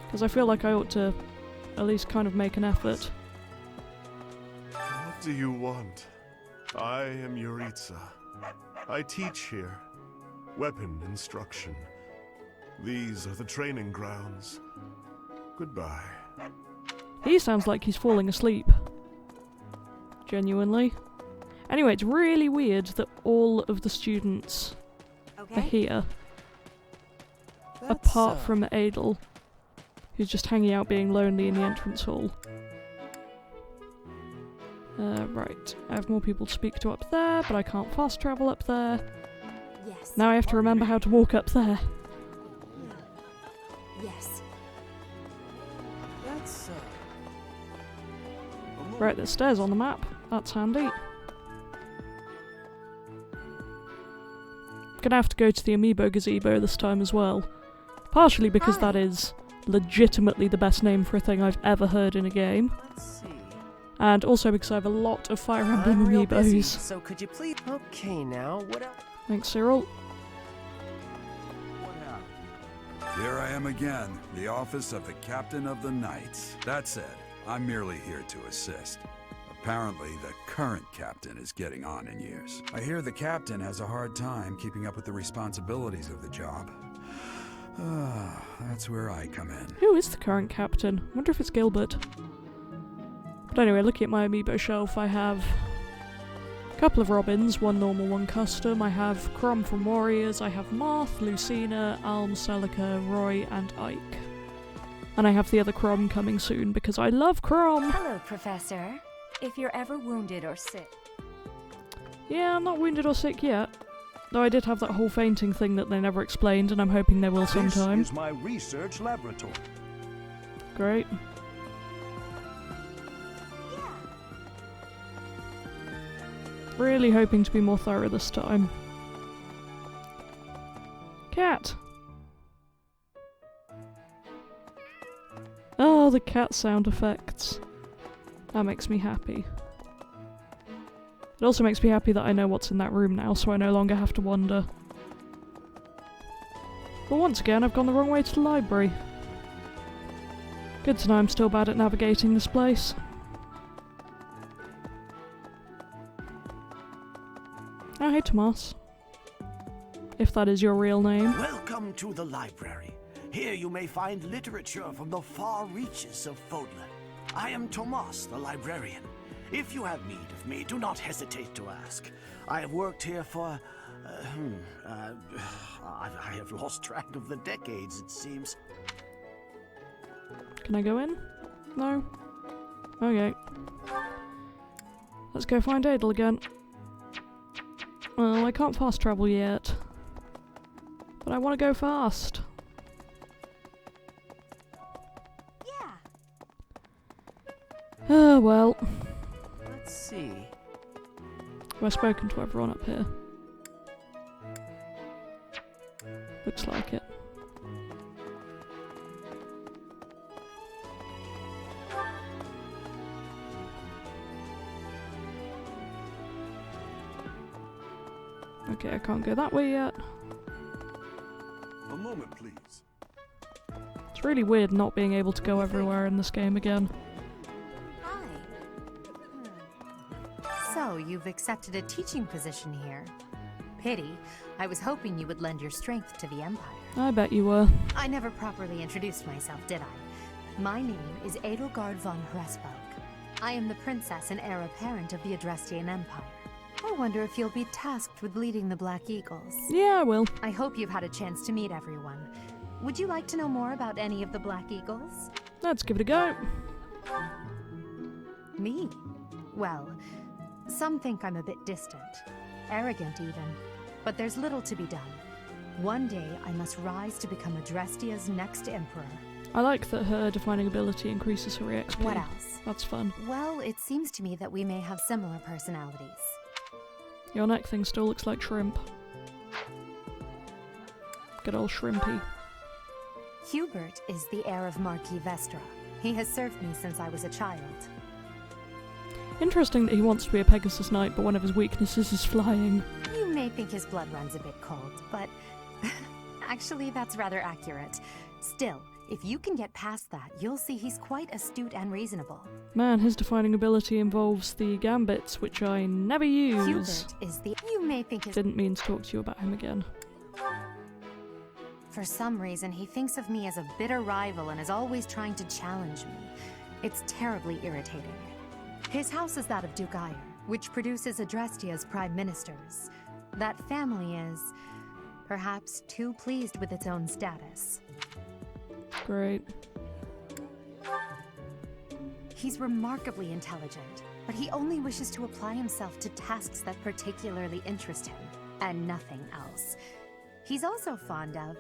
Because I feel like I ought to at least kind of make an effort. What do you want? I am Yuritsa. I teach here. Weapon instruction. These are the training grounds. Goodbye. He sounds like he's falling asleep. Genuinely. Anyway, it's really weird that all of the students are here. Apart from Adel, who's just hanging out being lonely in the entrance hall. Right. I have more people to speak to up there, but I can't fast travel up there. Yes. Now I have to remember how to walk up there. Yes. That's, Right, there's stairs on the map. That's handy. Gonna have to go to the Amiibo Gazebo this time as well. Partially because that is legitimately the best name for a thing I've ever heard in a game. Let's see. And also because I have a lot of Fire Emblem I'm real busy, amiibos. so could you please... Okay, now, what else? Thanks, Cyril. Here I am again, the office of the Captain of the Knights. That said, I'm merely here to assist. Apparently, the current captain is getting on in years. I hear the captain has a hard time keeping up with the responsibilities of the job. That's where I come in. Who is the current captain? I wonder if it's Gilbert. But anyway, looking at my amiibo shelf, I have a couple of Robins, one normal, one custom. I have Crom from Warriors, I have Marth, Lucina, Alm, Celica, Roy, and Ike. And I have the other Crom coming soon because I love Crom! Hello, Professor. If you're ever wounded or sick. Yeah, I'm not wounded or sick yet. Though I did have that whole fainting thing that they never explained, and I'm hoping they will sometime. This is my research laboratory. Great. Really hoping to be more thorough this time. Cat! Oh, the cat sound effects. That makes me happy. It also makes me happy that I know what's in that room now, so I no longer have to wonder. But once again, I've gone the wrong way to the library. Good to know I'm still bad at navigating this place. Oh, hey Tomas. If that is your real name. Welcome to the library. Here you may find literature from the far reaches of Fodler. I am Tomas, the librarian. If you have need of me, do not hesitate to ask. I have worked here for... I have lost track of the decades, it seems. Can I go in? No? Okay. Let's go find Adel again. Well, I can't fast travel yet. But I want to go fast. Yeah. Oh, well. Let's see. Have I spoken to everyone up here? Looks like it. Okay, I can't go that way yet. A moment, please. It's really weird not being able to go everywhere in this game again. So, you've accepted a teaching position here. Pity. I was hoping you would lend your strength to the Empire. I bet you were. I never properly introduced myself, did I? My name is Edelgard von Hresburg. I am the princess and heir apparent of the Adrestian Empire. I wonder if you'll be tasked with leading the Black Eagles. Yeah, I will. I hope you've had a chance to meet everyone. Would you like to know more about any of the Black Eagles? Let's give it a go. Me? Well, some think I'm a bit distant. Arrogant, even. But there's little to be done. One day, I must rise to become Adrestia's next emperor. I like that her defining ability increases her EXP. What else? That's fun. Well, it seems to me that we may have similar personalities. Your neck thing still looks like shrimp. Good old shrimpy. Hubert is the heir of Marquis Vestra. He has served me since I was a child. Interesting that he wants to be a Pegasus Knight, but one of his weaknesses is flying. You may think his blood runs a bit cold, but actually that's rather accurate. Still, if you can get past that, you'll see he's quite astute and reasonable. Man, his defining ability involves the gambits, which I never use. Hubert is the... You may think his... Didn't mean to talk to you about him again. For some reason, he thinks of me as a bitter rival and is always trying to challenge me. It's terribly irritating. His house is that of Duke Ire, which produces Adrestia's prime ministers. That family is, perhaps, too pleased with its own status. Great. He's remarkably intelligent, but he only wishes to apply himself to tasks that particularly interest him, and nothing else. He's also fond of,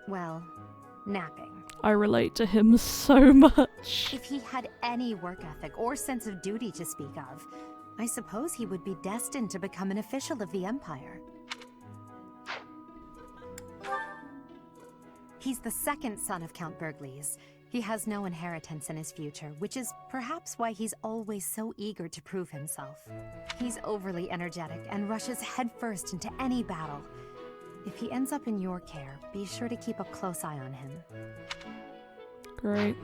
well, napping. I relate to him so much. If he had any work ethic or sense of duty to speak of, I suppose he would be destined to become an official of the Empire. He's the second son of Count Bergliez. He has no inheritance in his future, which is perhaps why he's always so eager to prove himself. He's overly energetic and rushes headfirst into any battle. If he ends up in your care, be sure to keep a close eye on him. Great.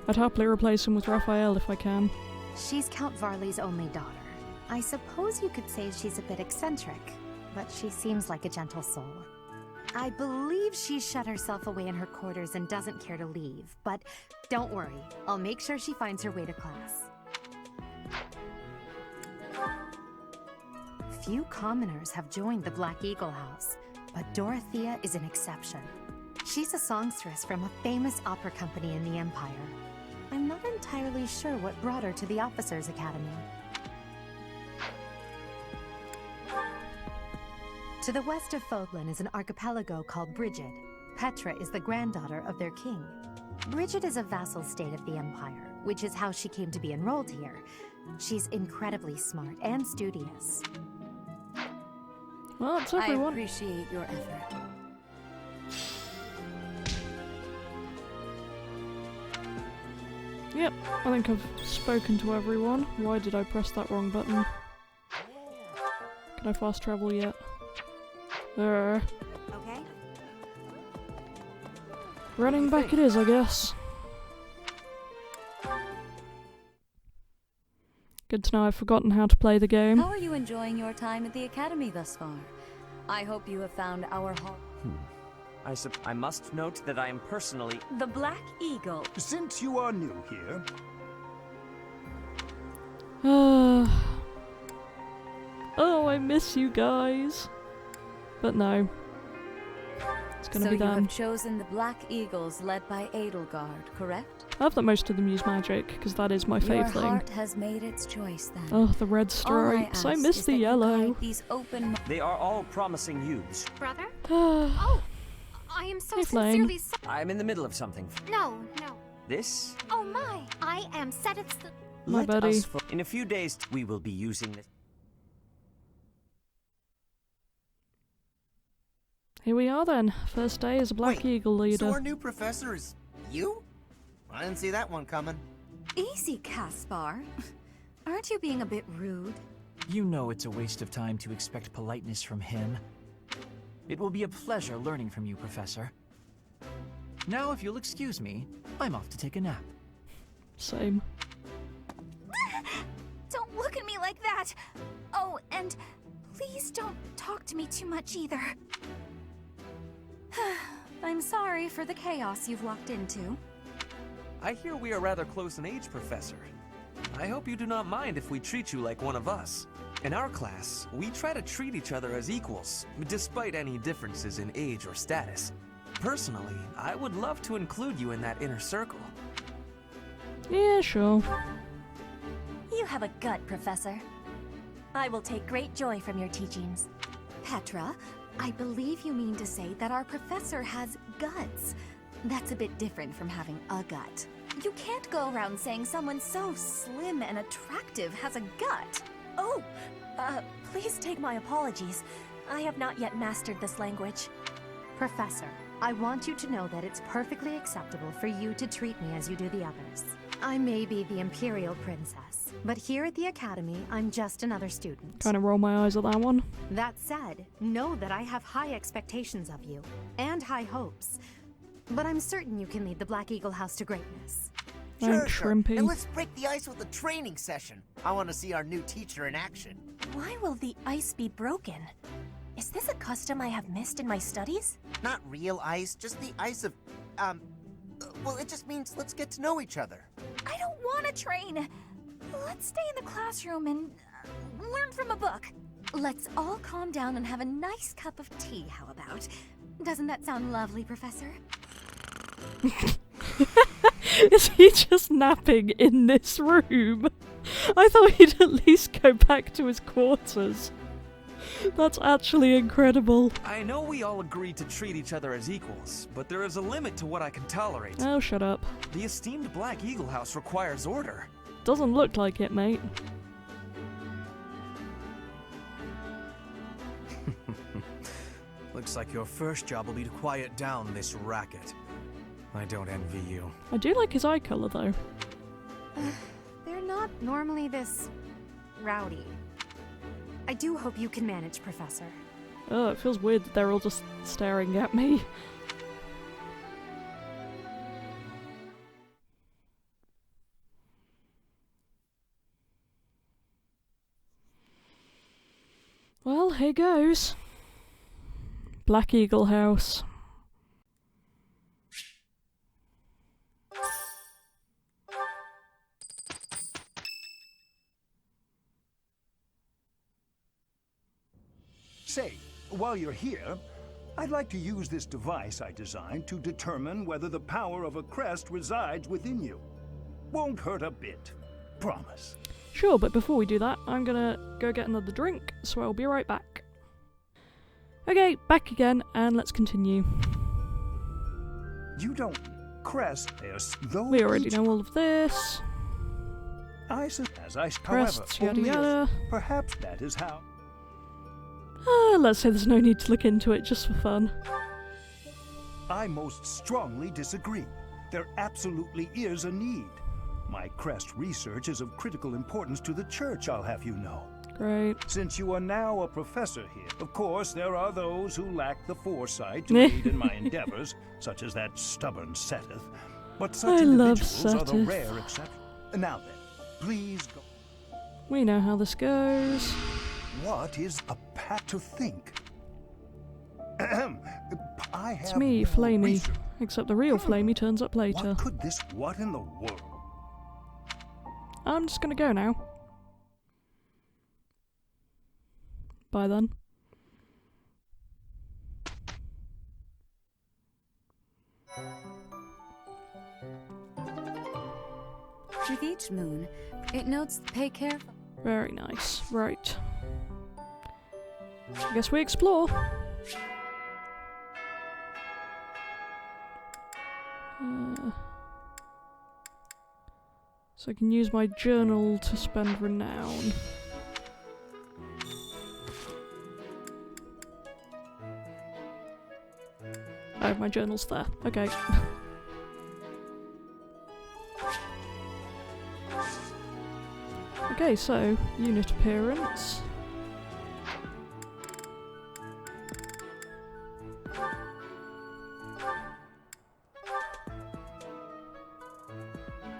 I'd happily replace him with Raphael if I can. She's Count Varley's only daughter. I suppose you could say she's a bit eccentric, but she seems like a gentle soul. I believe she shut herself away in her quarters and doesn't care to leave, but don't worry, I'll make sure she finds her way to class. Few commoners have joined the Black Eagle House, but Dorothea is an exception. She's a songstress from a famous opera company in the Empire. I'm not entirely sure what brought her to the Officers' Academy. To the west of Fodlan is an archipelago called Brigid. Petra is the granddaughter of their king. Brigid is a vassal state of the Empire, which is how she came to be enrolled here. She's incredibly smart and studious. Well, it's everyone. I appreciate your effort. Yep, I think I've spoken to everyone. Why did I press that wrong button? Can I fast travel yet? Okay. Running back it is, I guess. Good to know I've forgotten how to play the game. How are you enjoying your time at the Academy thus far? I hope you have found our hall. I must note that I am personally... The Black Eagle. Since you are new here... Oh, I miss you guys. But no. It's gonna be So you them. have chosen the Black Eagles led by Edelgard, correct? I have the most of them use magic, because that is my fave Your thing. heart has made its choice then. Oh, the red stripes. I miss the yellow. These open... They are all promising youths. Brother? Oh, I am so Hey, Flame. sincerely sorry. I'm in the middle of something. No. This? Oh my! I am set at My Let buddy. us in a few days, we will be using this. Here we are then. First day as a Black Eagle leader. So our new professor is you? I didn't see that one coming. Easy, Caspar. Aren't you being a bit rude? You know it's a waste of time to expect politeness from him. It will be a pleasure learning from you, Professor. Now, if you'll excuse me, I'm off to take a nap. Same. Don't look at me like that! Oh, and please don't talk to me too much either. I'm sorry for the chaos you've walked into. I hear we are rather close in age, Professor. I hope you do not mind if we treat you like one of us. In our class, we try to treat each other as equals, despite any differences in age or status. Personally, I would love to include you in that inner circle. Yeah, sure. You have a gut, Professor. I will take great joy from your teachings. Petra, I believe you mean to say that our professor has guts. That's a bit different from having a gut. You can't go around saying someone so slim and attractive has a gut. Oh, please take my apologies. I have not yet mastered this language. Professor, I want you to know that it's perfectly acceptable for you to treat me as you do the others. I may be the Imperial Princess, but here at the Academy, I'm just another student. Kind of roll my eyes at that one. That said, know that I have high expectations of you, and high hopes. But I'm certain you can lead the Black Eagle House to greatness. Sure. Shrimpy. And let's break the ice with a training session. I want to see our new teacher in action. Why will the ice be broken? Is this a custom I have missed in my studies? Not real ice, just the ice of, well, it just means let's get to know each other. I don't want to train. Let's stay in the classroom and learn from a book. Let's all calm down and have a nice cup of tea, how about? Doesn't that sound lovely, Professor? Is he just napping in this room? I thought he'd at least go back to his quarters. That's actually incredible. I know we all agree to treat each other as equals, but there is a limit to what I can tolerate. Oh, shut up. The esteemed Black Eagle House requires order. Doesn't look like it, mate. Looks like your first job will be to quiet down this racket. I don't envy you. I do like his eye colour though. They're not normally this rowdy. I do hope you can manage, Professor. Oh, it feels weird that they're all just staring at me. Well, here goes. Black Eagle House. Say, while you're here, I'd like to use this device I designed to determine whether the power of a crest resides within you. Won't hurt a bit. Promise. Sure, but before we do that, I'm gonna go get another drink, so I'll be right back. Okay, back again, and let's continue. You don't crest there's though. We already know all of this. Crests, yada yada. Perhaps that is how. Let's say there's no need to look into it, just for fun. I most strongly disagree. There absolutely is a need. My crest research is of critical importance to the church, I'll have you know. Great. Since you are now a professor here, of course there are those who lack the foresight to aid in my endeavors, such as that stubborn Seteth. But such individuals are the rare exception. Now then, please go. We know how this goes. What is a pat to think? It's me, Flamey. Except the real Flamey turns up later. What in the world? I'm just gonna go now. Bye then. With each moon, it notes pay care. Very nice. Right. I guess we explore. So I can use my journal to spend renown. Oh, my journal's there. Okay. Okay, so unit appearance.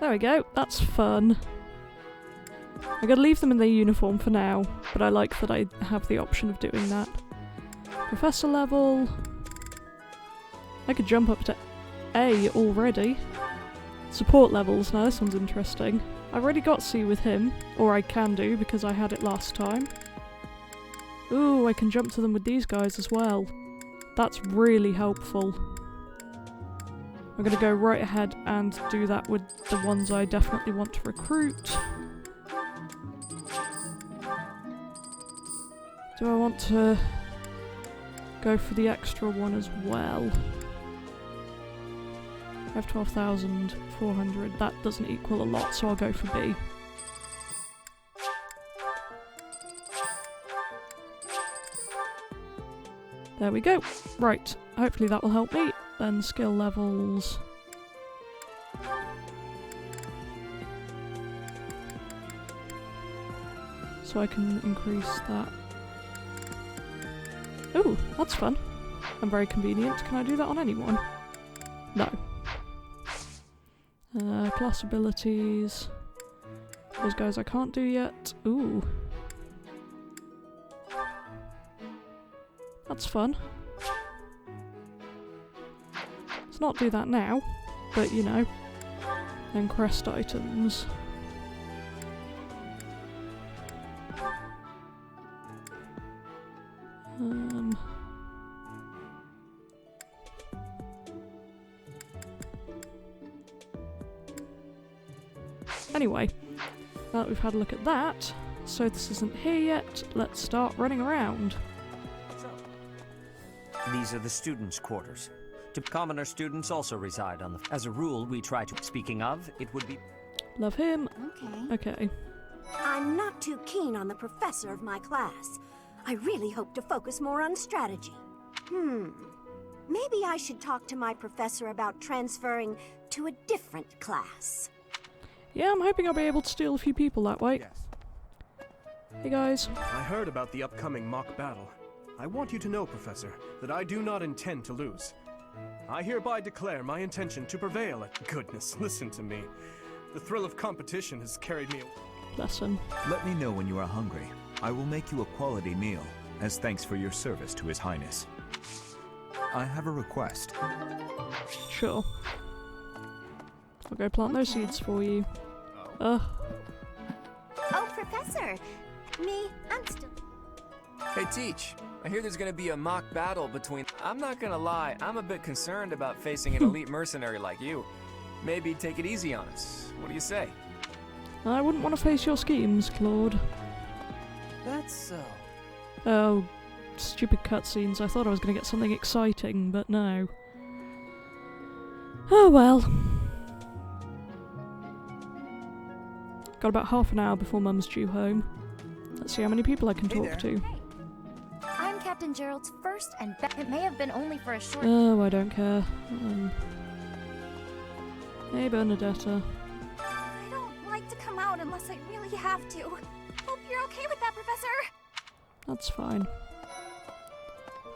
There we go, that's fun. I'm gonna leave them in their uniform for now, but I like that I have the option of doing that. Professor level. I could jump up to A already. Support levels, now this one's interesting. I've already got C with him, or I can do because I had it last time. Ooh, I can jump to them with these guys as well. That's really helpful. I'm gonna go right ahead and do that with the ones I definitely want to recruit. Do I want to go for the extra one as well? I have 12,400. That doesn't equal a lot, so I'll go for B. There we go. Right, hopefully that will help me. Then skill levels. So I can increase that. Ooh, that's fun. And very convenient. Can I do that on anyone? No. Class abilities. Those guys I can't do yet. Ooh. That's fun. Let's not do that now, but you know. Then crest items. Anyway, now that we've had a look at that, so this isn't here yet, let's start running around. These are the students' quarters. Commoner students also reside on the... As a rule, we try to... Speaking of, it would be... Love him. Okay. Okay. I'm not too keen on the professor of my class. I really hope to focus more on strategy. Maybe I should talk to my professor about transferring to a different class. Yeah, I'm hoping I'll be able to steal a few people that way. Hey guys. I heard about the upcoming mock battle. I want you to know, Professor, that I do not intend to lose. I hereby declare my intention to prevail at— Goodness, listen to me. The thrill of competition has carried me— Lesson. Let me know when you are hungry. I will make you a quality meal, as thanks for your service to His Highness. I have a request. Sure. I'll go plant those seeds for you. Oh, Professor! I'm still... Hey, Teach. I hear there's gonna be a mock battle between— I'm not gonna lie, I'm a bit concerned about facing an elite mercenary like you. Maybe take it easy on us. What do you say? I wouldn't want to face your schemes, Claude. That's so. Oh, stupid cutscenes. I thought I was going to get something exciting, but no. Oh well. Got about half an hour before Mum's due home. Let's see how many people I can talk to. I'm Captain Gerald's first and it may have been only for a short— Oh, I don't care. Hey, Bernadetta. I don't like to come out unless I really have to. Hope you're okay with that, Professor. That's fine.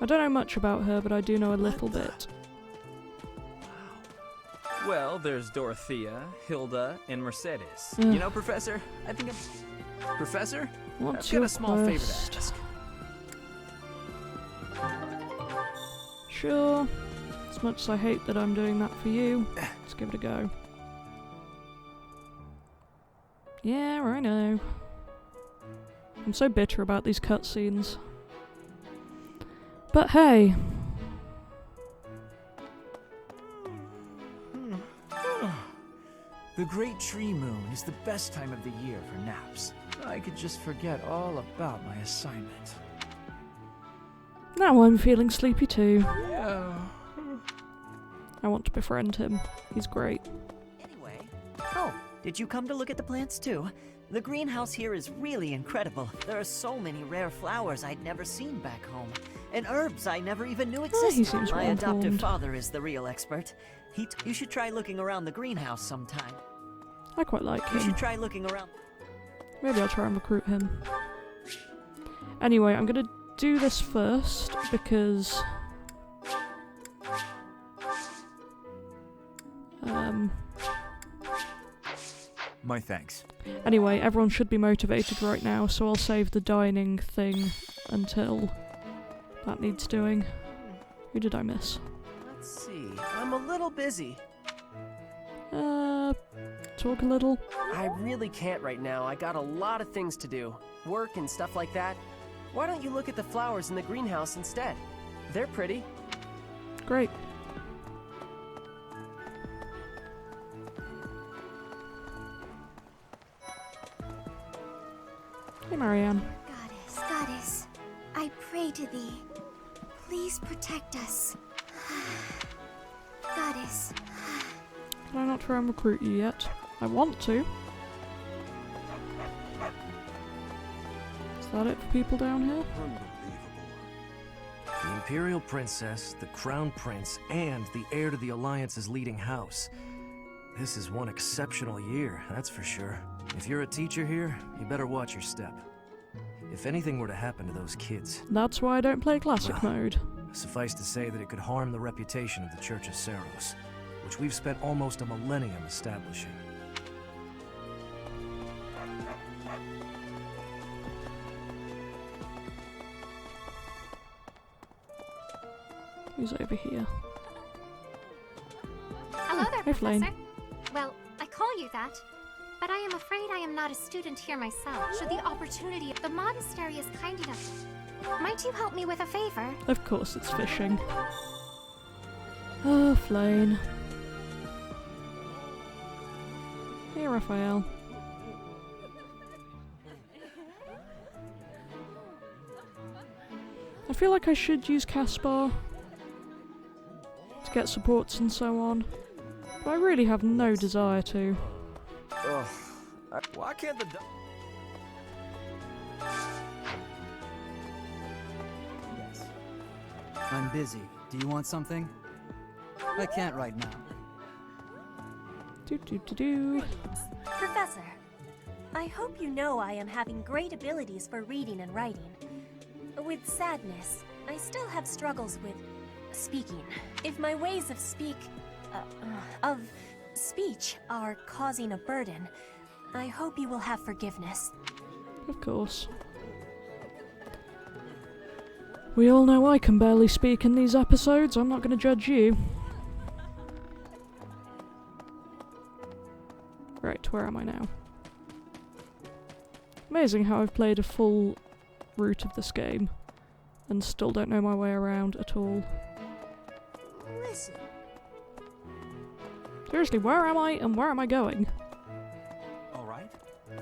I don't know much about her, but I do know a little bit. Well, there's Dorothea, Hilda, and Mercedes. Ugh. You know, Professor, I think I'm— Professor? What's I've your got a small favor to quest? ask. Sure. As much as I hate that I'm doing that for you, let's give it a go. Yeah, I know. I'm so bitter about these cutscenes. But hey. The Great Tree Moon is the best time of the year for naps. I could just forget all about my assignment. Now I'm feeling sleepy too. Yeah. I want to befriend him. He's great. Oh, did you come to look at the plants too? The greenhouse here is really incredible. There are so many rare flowers I'd never seen back home, and herbs I never even knew he existed. seems My adoptive well-informed. father is the real expert. You should try looking around the greenhouse sometime. I quite like You him. should try looking around. Maybe I'll try and recruit him. Anyway, I'm gonna do this first because My thanks. anyway, everyone should be motivated right now, so I'll save the dining thing until that needs doing. Who did I miss? Let's see. I'm a little busy. Talk a little. I really can't right now. I got a lot of things to do. Work and stuff like that. Why don't you look at the flowers in the greenhouse instead? They're pretty. Great. Hey, Marianne. Goddess, I pray to thee. Please protect us. Goddess. Can I not try and recruit you yet? I want to. Is that it for people down here? The Imperial Princess, the Crown Prince, and the heir to the Alliance's leading house. This is one exceptional year, that's for sure. If you're a teacher here, you better watch your step. If anything were to happen to those kids, That's why I don't play classic mode. suffice to say that it could harm the reputation of the Church of Seros, which we've spent almost a millennium establishing. Who's over here? Hello there, Hey, Flame. Professor. Well, I call you that, but I am afraid I am not a student here myself. Should the opportunity, the monastery is kind enough. Might you help me with a favor? Of course it's fishing. Oh, Flame. Hey, Raphael. I feel like I should use Caspar to get supports and so on, but I really have no desire to. Ugh. Why can't the— I'm busy. Do you want something? I can't right now. Professor, I hope you know I am having great abilities for reading and writing. With sadness, I still have struggles with speaking. If my ways of speech are causing a burden, I hope you will have forgiveness. Of course. We all know I can barely speak in these episodes. I'm not going to judge you. Right, where am I now? Amazing how I've played a full route of this game and still don't know my way around at all. Listen. Seriously, where am I and where am I going? All right.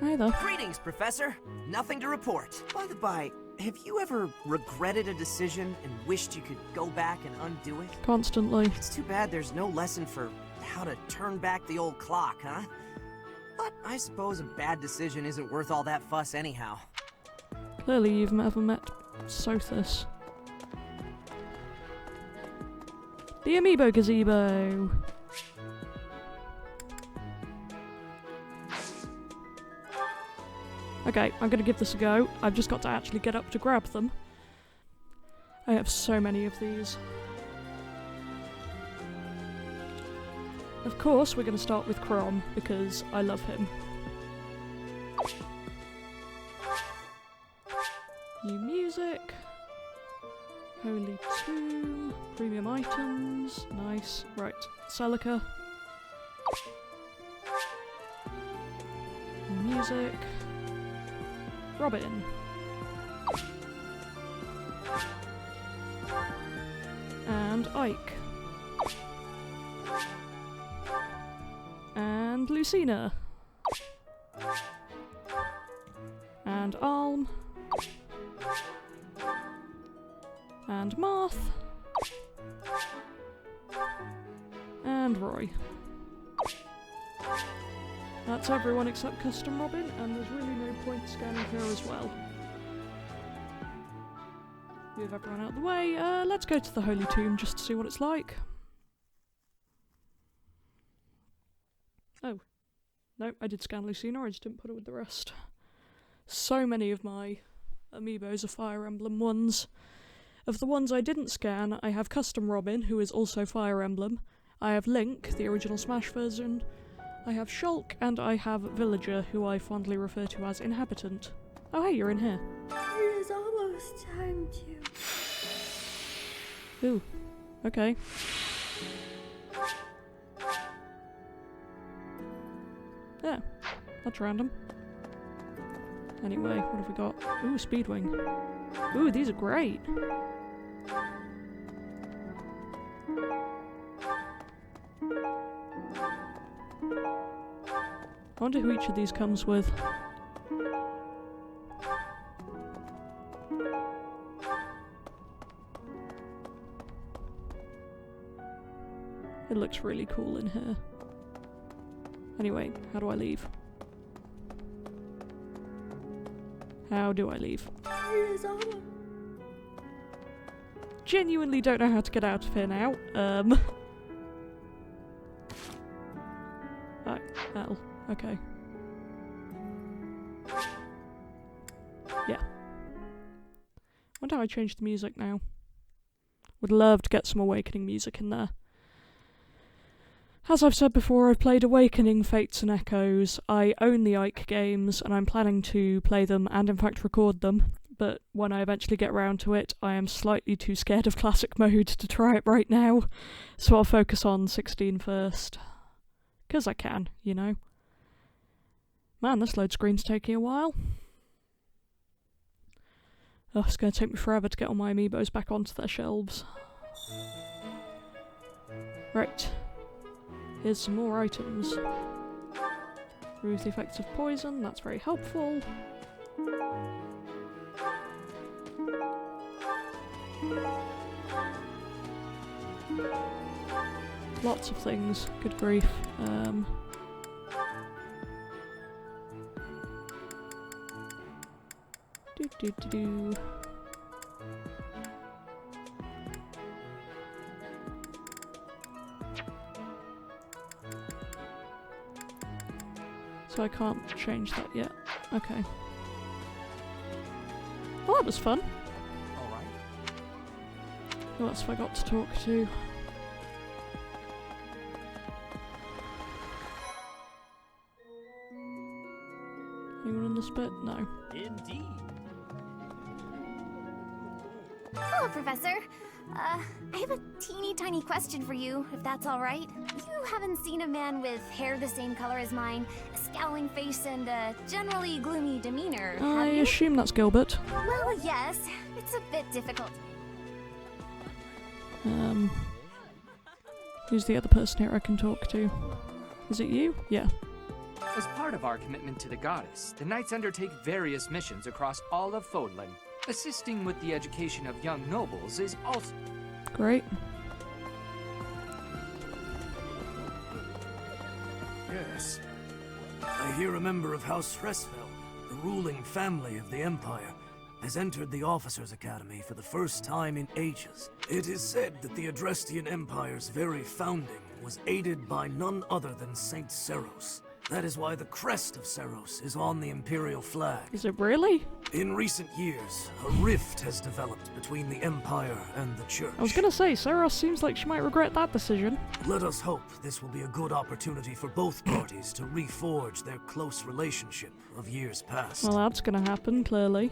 Hi there. Greetings, Professor. Nothing to report. By the by, have you ever regretted a decision and wished you could go back and undo it? Constantly. It's too bad there's no lesson for how to turn back the old clock, huh? But I suppose a bad decision isn't worth all that fuss anyhow. Clearly you've never met Sothis. The Amiibo Gazebo! Okay, I'm gonna give this a go. I've just got to actually get up to grab them. I have so many of these. Of course, we're gonna start with Chrom, because I love him. New music. Holy Tomb. Premium items. Nice. Right. Celica. New music. Robin. And Ike. And Lucina. And Alm. And Marth. And Roy. That's everyone except Custom Robin, and there's really no point scanning her as well. Move everyone out of the way. Let's go to the Holy Tomb just to see what it's like. Oh. No, I did scan Lucina, I just didn't put it with the rest. So many of my amiibos are Fire Emblem ones. Of the ones I didn't scan, I have Custom Robin, who is also Fire Emblem. I have Link, the original Smash version. I have Shulk, and I have Villager, who I fondly refer to as Inhabitant. Oh hey, you're in here. It is almost time to... Ooh. Okay. Yeah, that's random. Anyway, what have we got? Ooh, Speedwing. Ooh, these are great. I wonder who each of these comes with. It looks really cool in here. Anyway, how do I leave? How do I leave? Genuinely don't know how to get out of here now. Oh, L. Okay. Yeah. Wonder how I change the music now. Would love to get some Awakening music in there. As I've said before, I've played Awakening, Fates and Echoes. I own the Ike games, and I'm planning to play them and in fact record them, but when I eventually get round to it, I am slightly too scared of classic mode to try it right now, so I'll focus on 16 first. 'Cause I can, you know. Man, this load screen's taking a while. Oh, it's gonna take me forever to get all my amiibos back onto their shelves. Right. Here's some more items. Remove the effects of poison, that's very helpful. Lots of things, good grief. So I can't change that yet. Okay. Well, that was fun. Alright. Who else have I got to talk to? Anyone in this bit? No. Indeed. Hello, Professor. I have a teeny tiny question for you, if that's alright. You haven't seen a man with hair the same color as mine, a scowling face, and a generally gloomy demeanor, I have you? assume that's Gilbert. Well, yes. It's a bit difficult. Who's the other person here I can talk to? Is it you? Yeah. As part of our commitment to the goddess, the knights undertake various missions across all of Fodlan. Assisting with the education of young nobles is also... Great. Yes. I hear a member of House Fresfell, the ruling family of the Empire, has entered the Officers' Academy for the first time in ages. It is said that the Adrestian Empire's very founding was aided by none other than Saint Seros. That is why the crest of Seros is on the Imperial flag. Is it really? In recent years, a rift has developed between the Empire and the Church. I was gonna say, Saros seems like she might regret that decision. Let us hope this will be a good opportunity for both parties to reforge their close relationship of years past. Well, that's gonna happen, clearly.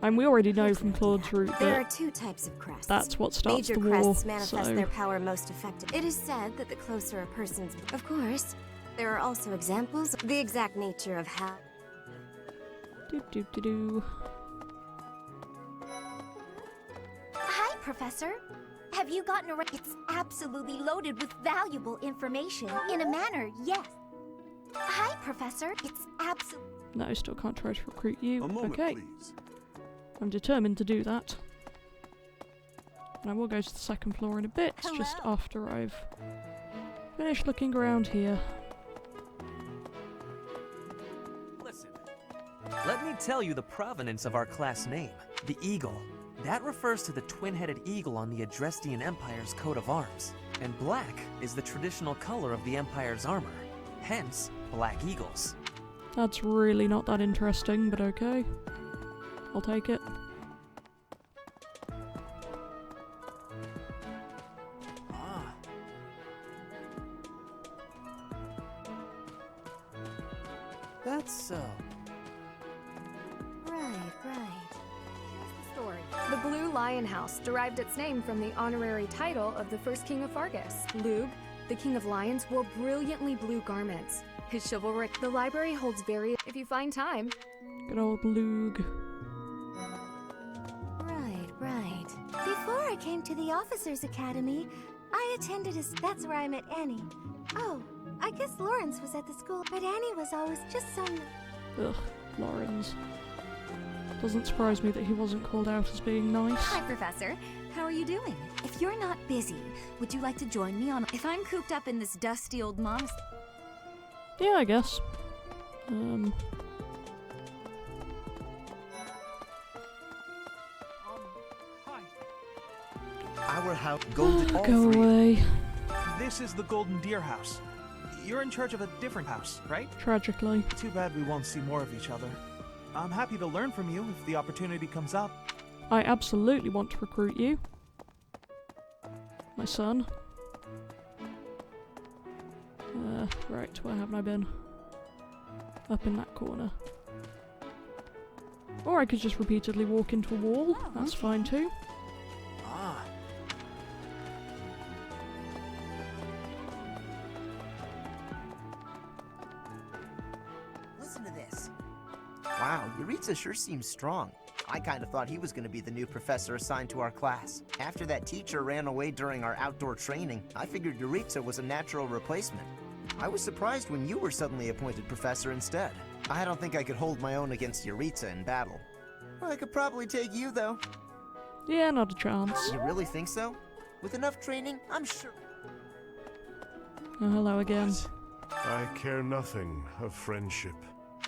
And we already know from Claude's route There are that two types of crests. that's what starts Major the war, crests manifest so... their power most effectively. It is said that the closer a person's... Of course, there are also examples of the exact nature of how... Do-do-do-do. Hi, Professor. Have you gotten around? It's absolutely loaded with valuable information. In a manner, yes. Hi, Professor. It's absolutely... No, still can't try to recruit you. A moment, okay. please. I'm determined to do that. And I will go to the second floor in a bit, just after I've finished looking around here. Listen. Let me tell you the provenance of our class name, the Eagle. That refers to the twin-headed eagle on the Adrestian Empire's coat of arms. And black is the traditional color of the Empire's armor. Hence, Black Eagles. That's really not that interesting, but okay. I'll take it. Ah. That's so. Right. Here's the story. The Blue Lion House derived its name from the honorary title of the first king of Fargus. Lug, the king of lions, wore brilliantly blue garments. His chivalric. The library holds various... if you find time. Good old Lug. Right. Before I came to the Officers' Academy, I attended a... That's where I met Annie. Oh, I guess Lawrence was at the school, but Annie was always just so... Ugh, Lawrence. Doesn't surprise me that he wasn't called out as being nice. Hi, Professor. How are you doing? If you're not busy, would you like to join me on... If I'm cooped up in this dusty old monastery... Yeah, I guess. Our house, Golden. Go away. This is the Golden Deer House. You're in charge of a different house, right? Tragically. Too bad we won't see more of each other. I'm happy to learn from you if the opportunity comes up. I absolutely want to recruit you. My son. Right, where haven't I been? Up in that corner. Or I could just repeatedly walk into a wall. That's fine too. Ah. Listen to this. Wow, Yuritsa sure seems strong. I kind of thought he was going to be the new professor assigned to our class. After that teacher ran away during our outdoor training, I figured Yuritsa was a natural replacement. I was surprised when you were suddenly appointed professor instead. I don't think I could hold my own against Yuritsa in battle. I could probably take you, though. Yeah, not a chance. You really think so? With enough training, I'm sure. Oh, hello again. I care nothing of friendship.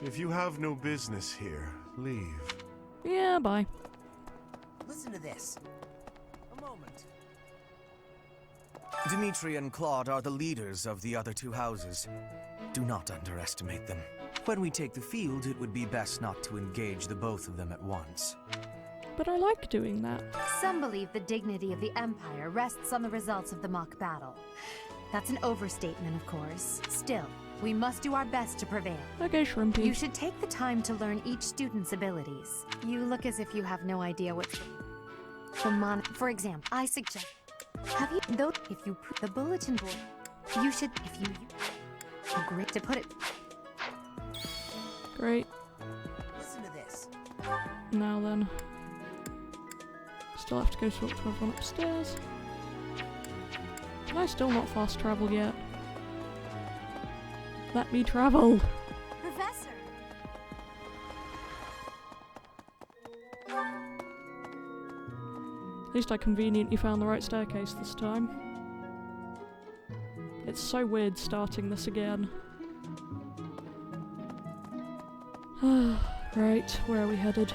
If you have no business here, leave. Yeah, bye. Listen to this. A moment. Dimitri and Claude are the leaders of the other two houses. Do not underestimate them. When we take the field, it would be best not to engage the both of them at once. But I like doing that. Some believe the dignity of the Empire rests on the results of the mock battle. That's an overstatement, of course. Still, we must do our best to prevail. Okay, Shrimpy. You should take the time to learn each student's abilities. You look as if you have no idea what for example, I suggest... Have you... Though, if you... The bulletin board... You should... If you... Great to put it... Great. Listen to this. Now then. Still have to go talk to everyone upstairs. Can I still not fast travel yet? Let me travel! Professor! At least I conveniently found the right staircase this time. It's so weird starting this again. Right, where are we headed?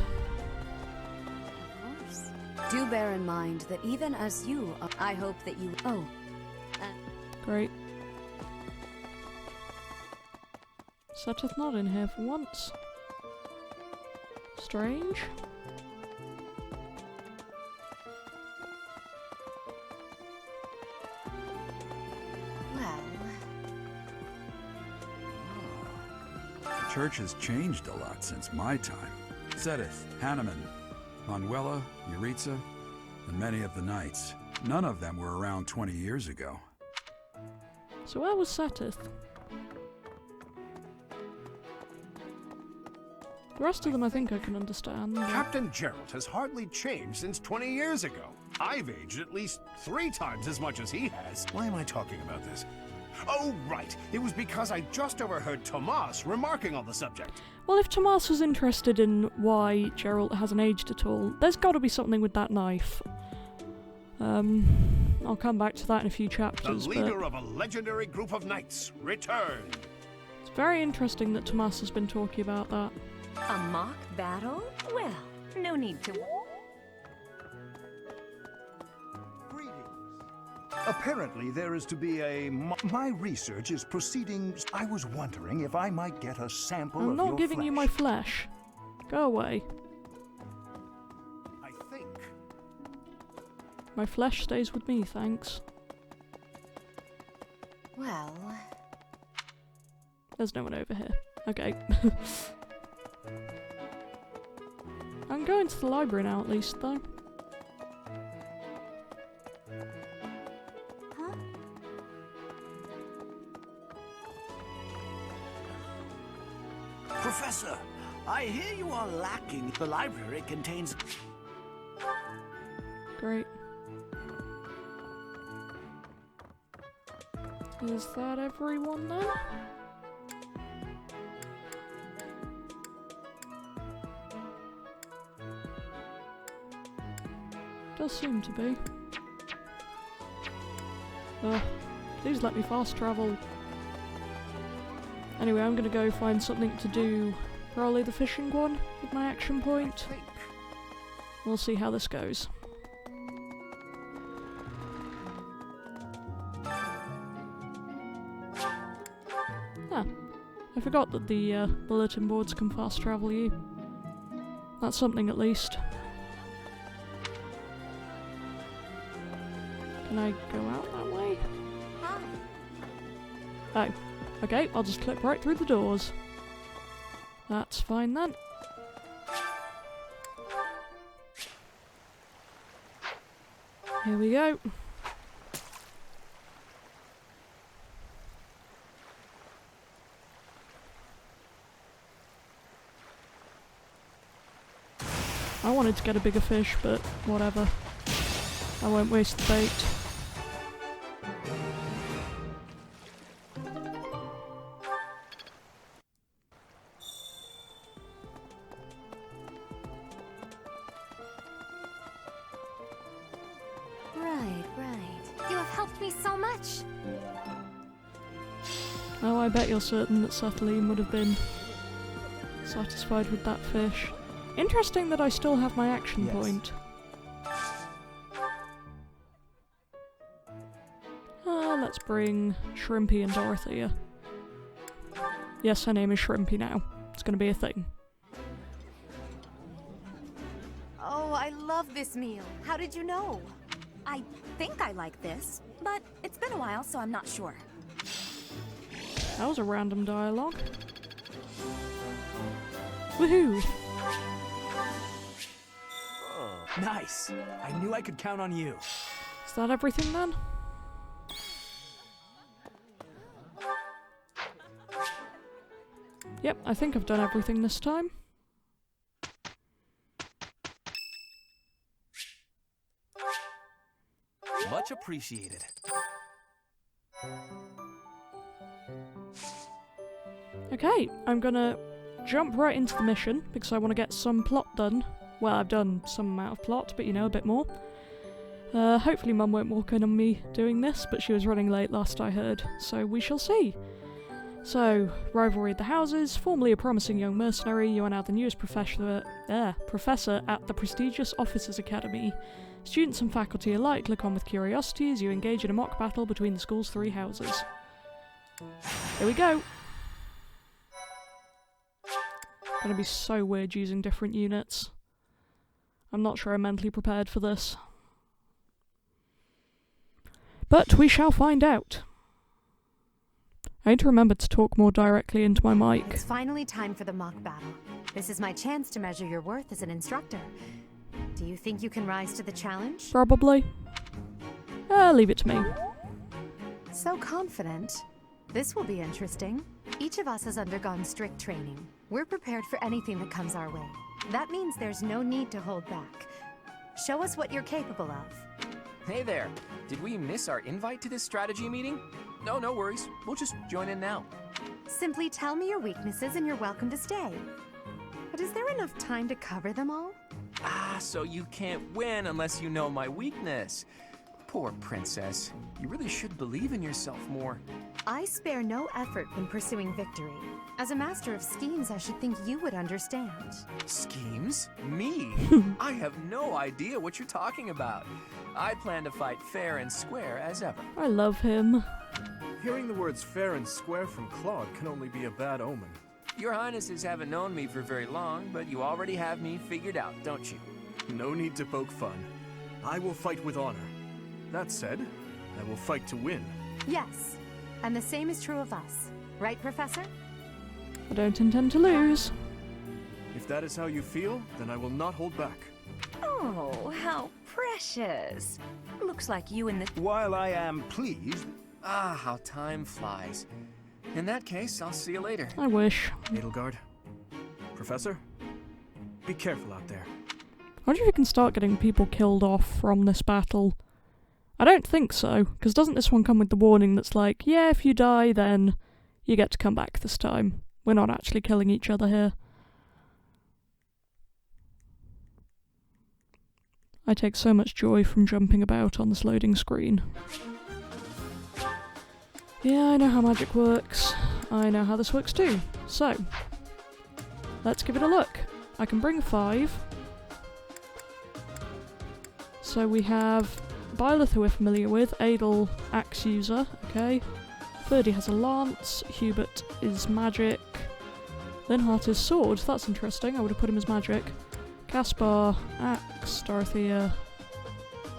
Do bear in mind that even as you, I hope that you... Oh. Great. Setteth not in here for once. Strange. Well... The church has changed a lot since my time. Sedith, Hanneman, Manuela, Yuritsa, and many of the knights. None of them were around 20 years ago. So where was Settith? The rest of them I think I can understand. Captain Gerald has hardly changed since 20 years ago. I've aged at least 3 times as much as he has. Why am I talking about this? Oh, right. It was because I just overheard Tomas remarking on the subject. Well, if Tomas was interested in why Geralt hasn't aged at all, there's got to be something with that knife. I'll come back to that in a few chapters. The leader of a legendary group of knights returned. It's very interesting that Tomas has been talking about that. A mock battle? Well, no need to... Apparently there is to be a... My research is proceeding... I was wondering if I might get a sample of I'm your not giving you my flesh. Go away. I think... My flesh stays with me, thanks. Well... There's no one over here. Okay. I'm going to the library now, at least, though. Professor, I hear you are lacking. The library contains... Great. Is that everyone then? Does seem to be. Please let me fast travel. Anyway, I'm gonna go find something to do. Probably the fishing one with my action point. We'll see how this goes. Ah, I forgot that the bulletin boards can fast travel you. That's something at least. Can I go out that way? Oh. Okay, I'll just clip right through the doors. That's fine then. Here we go. I wanted to get a bigger fish, but whatever. I won't waste the bait. Oh, I bet you're certain that Sutherland would have been satisfied with that fish. Interesting that I still have my action point. bring Shrimpy and Dorothea. Yes, her name is Shrimpy now. It's gonna be a thing. Oh, I love this meal. How did you know? I think I like this, but it's been a while, so I'm not sure. That was a random dialogue. Woohoo! Oh, nice. I knew I could count on you. Is that everything then? Yep, I think I've done everything this time. Much appreciated. Okay, I'm gonna jump right into the mission because I want to get some plot done. Well, I've done some amount of plot, but you know, a bit more. Hopefully Mum won't walk in on me doing this, but she was running late last I heard, so we shall see. So, rivalry of the houses, formerly a promising young mercenary, you are now the newest professor at the prestigious Officers' Academy. Students and faculty alike look on with curiosity as you engage in a mock battle between the school's three houses. Here we go! Gonna be so weird using different units. I'm not sure I'm mentally prepared for this. But we shall find out. I need to remember to talk more directly into my mic. It's finally time for the mock battle. This is my chance to measure your worth as an instructor. Do you think you can rise to the challenge? Probably. Leave it to me. So confident. This will be interesting. Each of us has undergone strict training. We're prepared for anything that comes our way. That means there's no need to hold back. Show us what you're capable of. Hey there. Did we miss our invite to this strategy meeting? No, no worries. We'll just join in now. Simply tell me your weaknesses and you're welcome to stay. But is there enough time to cover them all? Ah, so you can't win unless you know my weakness. Poor princess. You really should believe in yourself more. I spare no effort when pursuing victory. As a master of schemes, I should think you would understand. Schemes? Me? I have no idea what you're talking about. I plan to fight fair and square as ever. I love him. Hearing the words fair and square from Claude can only be a bad omen. Your Highnesses haven't known me for very long, but you already have me figured out, don't you? No need to poke fun. I will fight with honor. That said, I will fight to win. Yes, and the same is true of us. Right, Professor? I don't intend to lose. If that is how you feel, then I will not hold back. Oh, how precious. Looks like you and the... While I am pleased... Ah, how time flies. In that case, I'll see you later. I wish. Edelgard. Professor? Be careful out there. I wonder if we can start getting people killed off from this battle. I don't think so, because doesn't this one come with the warning that's like, yeah, if you die, then you get to come back this time. We're not actually killing each other here. I take so much joy from jumping about on this loading screen. Yeah, I know how magic works. I know how this works too. So, let's give it a look. I can bring 5. So we have Byleth, who we're familiar with, Adel, axe user, okay. Ferdy has a lance, Hubert is magic, Linhart is sword, that's interesting, I would have put him as magic. Caspar, axe, Dorothea.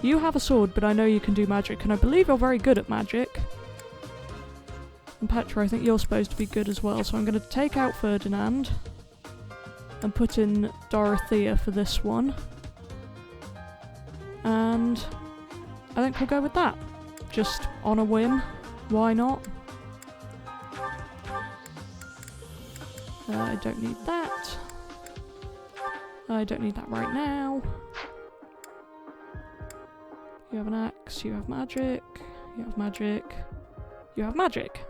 You have a sword, but I know you can do magic, and I believe you're very good at magic. And Petra, I think you're supposed to be good as well, so I'm going to take out Ferdinand and put in Dorothea for this one. And I think we'll go with that. Just on a whim. Why not? I don't need that. I don't need that right now. You have an axe, you have magic, you have magic, you have magic.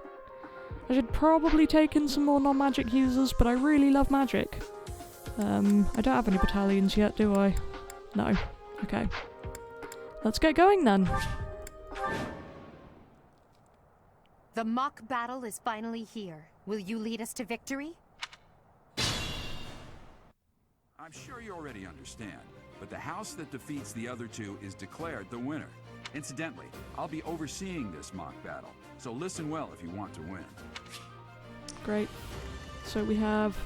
I should probably take in some more non-magic users, but I really love magic. I don't have any battalions yet, do I? No. Okay. Let's get going then. The mock battle is finally here. Will you lead us to victory? I'm sure you already understand, but the house that defeats the other two is declared the winner. Incidentally, I'll be overseeing this mock battle, so listen well if you want to win. Great. So we have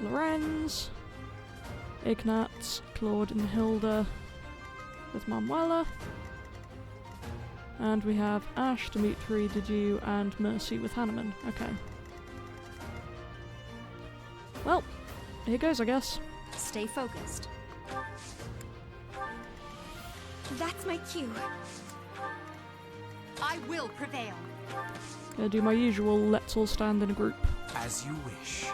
Lorenz, Ignatz, Claude and Hilda with Manuela. And we have Ash, Dimitri, Didu, and Mercy with Hanneman. Okay. Well, here goes, I guess. Stay focused. That's my cue. I will prevail. Gonna do my usual let's all stand in a group. As you wish.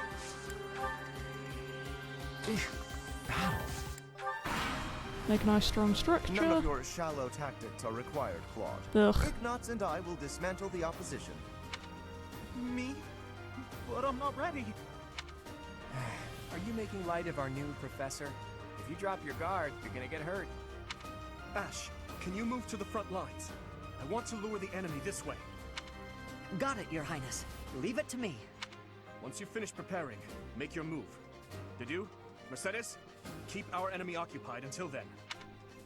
Battle. Make a nice strong structure. None of your shallow tactics are required, Claude. Ugh. Ignatz and I will dismantle the opposition. Me? But I'm not ready. Are you making light of our new professor? If you drop your guard, you're gonna get hurt. Ash, can you move to the front lines? I want to lure the enemy this way. Got it, Your Highness. Leave it to me. Once you finish preparing, make your move. Didu, Mercedes, keep our enemy occupied until then.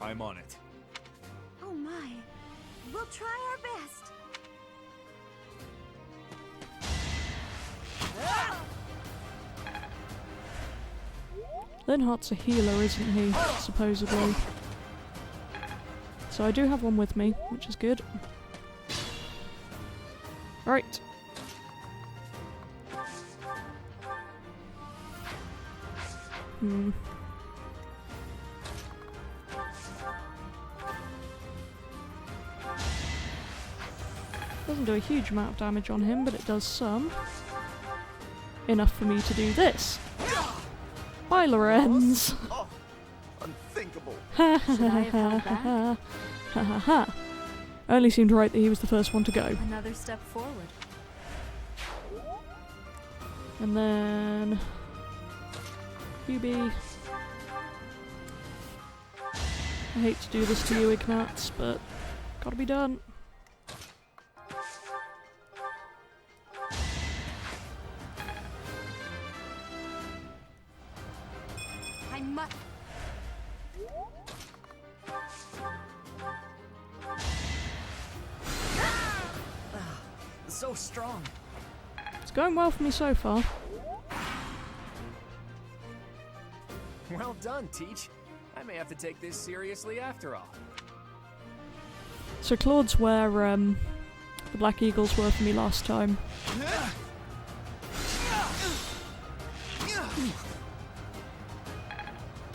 I'm on it. Oh my. We'll try our best. Linhart's a healer, isn't he? Supposedly. So I do have one with me, which is good. Right. Doesn't do a huge amount of damage on him, but it does some. Enough for me to do this. Bye, Lorenz. Oh, unthinkable. Ha ha ha ha ha ha ha. Only seemed right that he was the first one to go. Another step forward. And then QB. I hate to do this to you, Ignatz, but gotta be done. I must. So strong. It's going well for me so far. Well done, Teach. I may have to take this seriously after all. So Claude's where the Black Eagles were for me last time.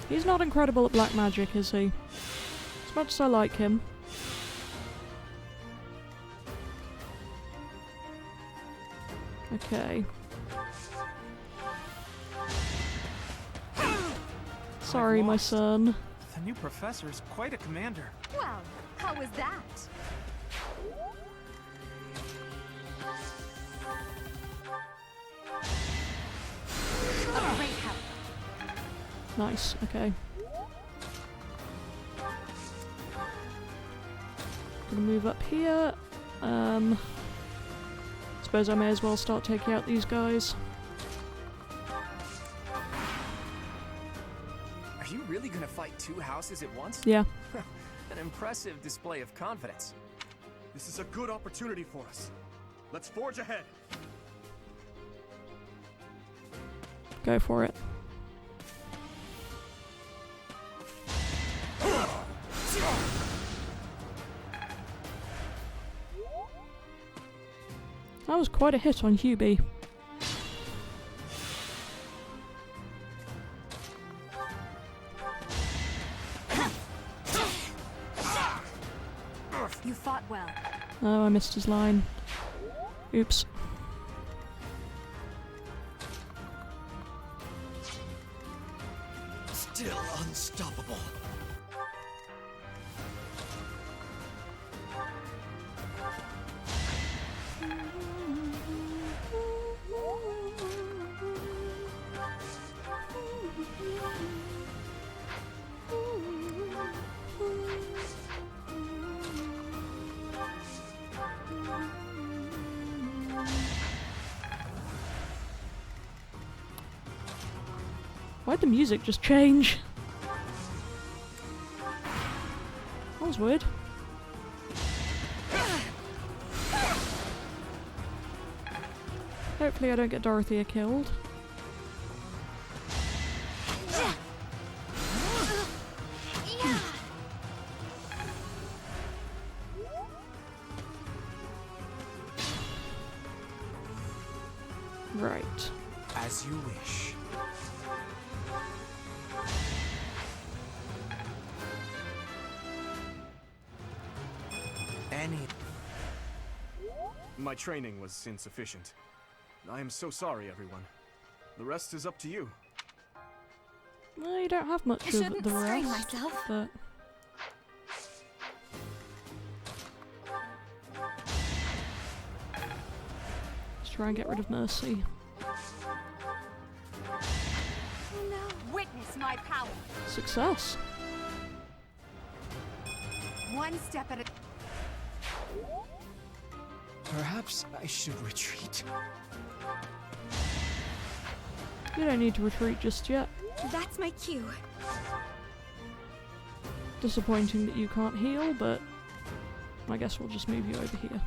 He's not incredible at black magic, is he? As much as I like him. Okay. Sorry, my son. The new professor is quite a commander. Well, how was that? A great help. Nice, okay. Gonna move up here. Suppose I may as well start taking out these guys. Are you really gonna fight two houses at once? Yeah. An impressive display of confidence. This is a good opportunity for us. Let's forge ahead. Go for it. That was quite a hit on Hubie. You fought well. Oh, I missed his line. Oops. Still unstoppable. Why'd the music just change? That was weird. Hopefully I don't get Dorothea killed. Right. As you wish. My training was insufficient. I am so sorry, everyone. The rest is up to you. Well, you don't have much of the rest, myself. but... Let's try and get rid of Mercy. Witness my power. Success. One step at a Perhaps I should retreat. You don't need to retreat just yet. That's my cue. Disappointing that you can't heal, but I guess we'll just move you over here.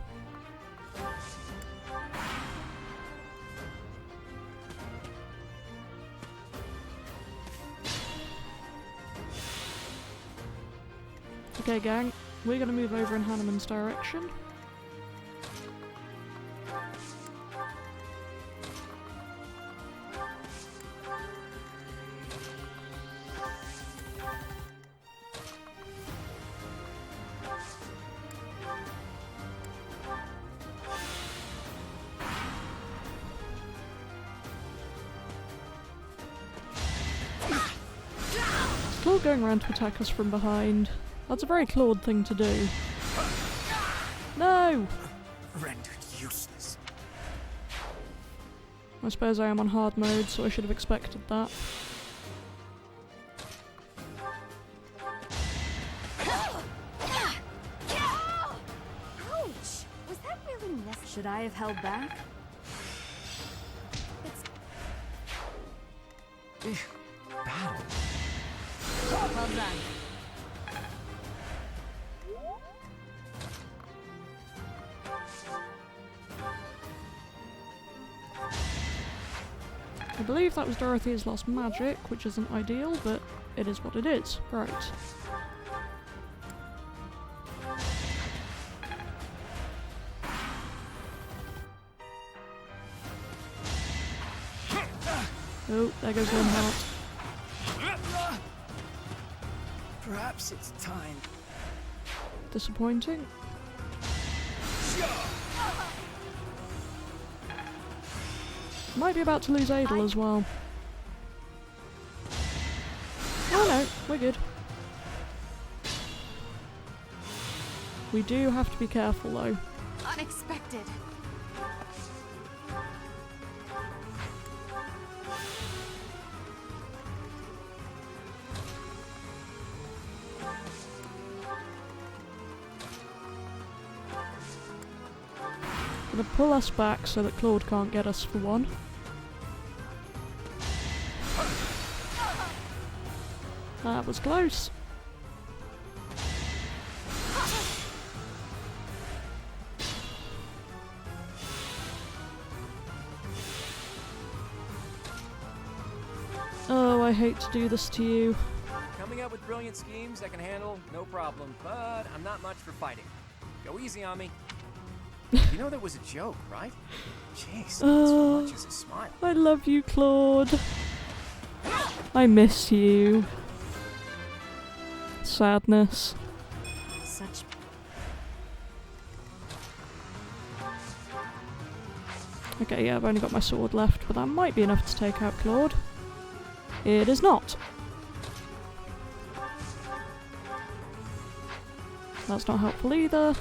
Okay, gang, we're gonna move over in Hanneman's direction. Claude going around to attack us from behind. That's a very Claude thing to do. No! Rendered useless. I suppose I am on hard mode, so I should have expected that. Ouch! Was that really necessary? Should I have held back? Battle. Well done. I believe that was Dorothea's last magic, which isn't ideal, but it is what it is. Right. Oh, there goes one heart. Perhaps it's time. Disappointing. Might be about to lose Adel as well. Oh no, we're good. We do have to be careful though. unexpected. Gonna pull us back so that Claude can't get us for one. That was close. Oh, I hate to do this to you. Coming up with brilliant schemes I can handle, no problem, but I'm not much for fighting. Go easy on me. You know that was a joke, right? Jeez, not so much as a smile. I love you, Claude. I miss you. Sadness. Such... Okay, yeah, I've only got my sword left, but that might be enough to take out Claude. It is not. That's not helpful either.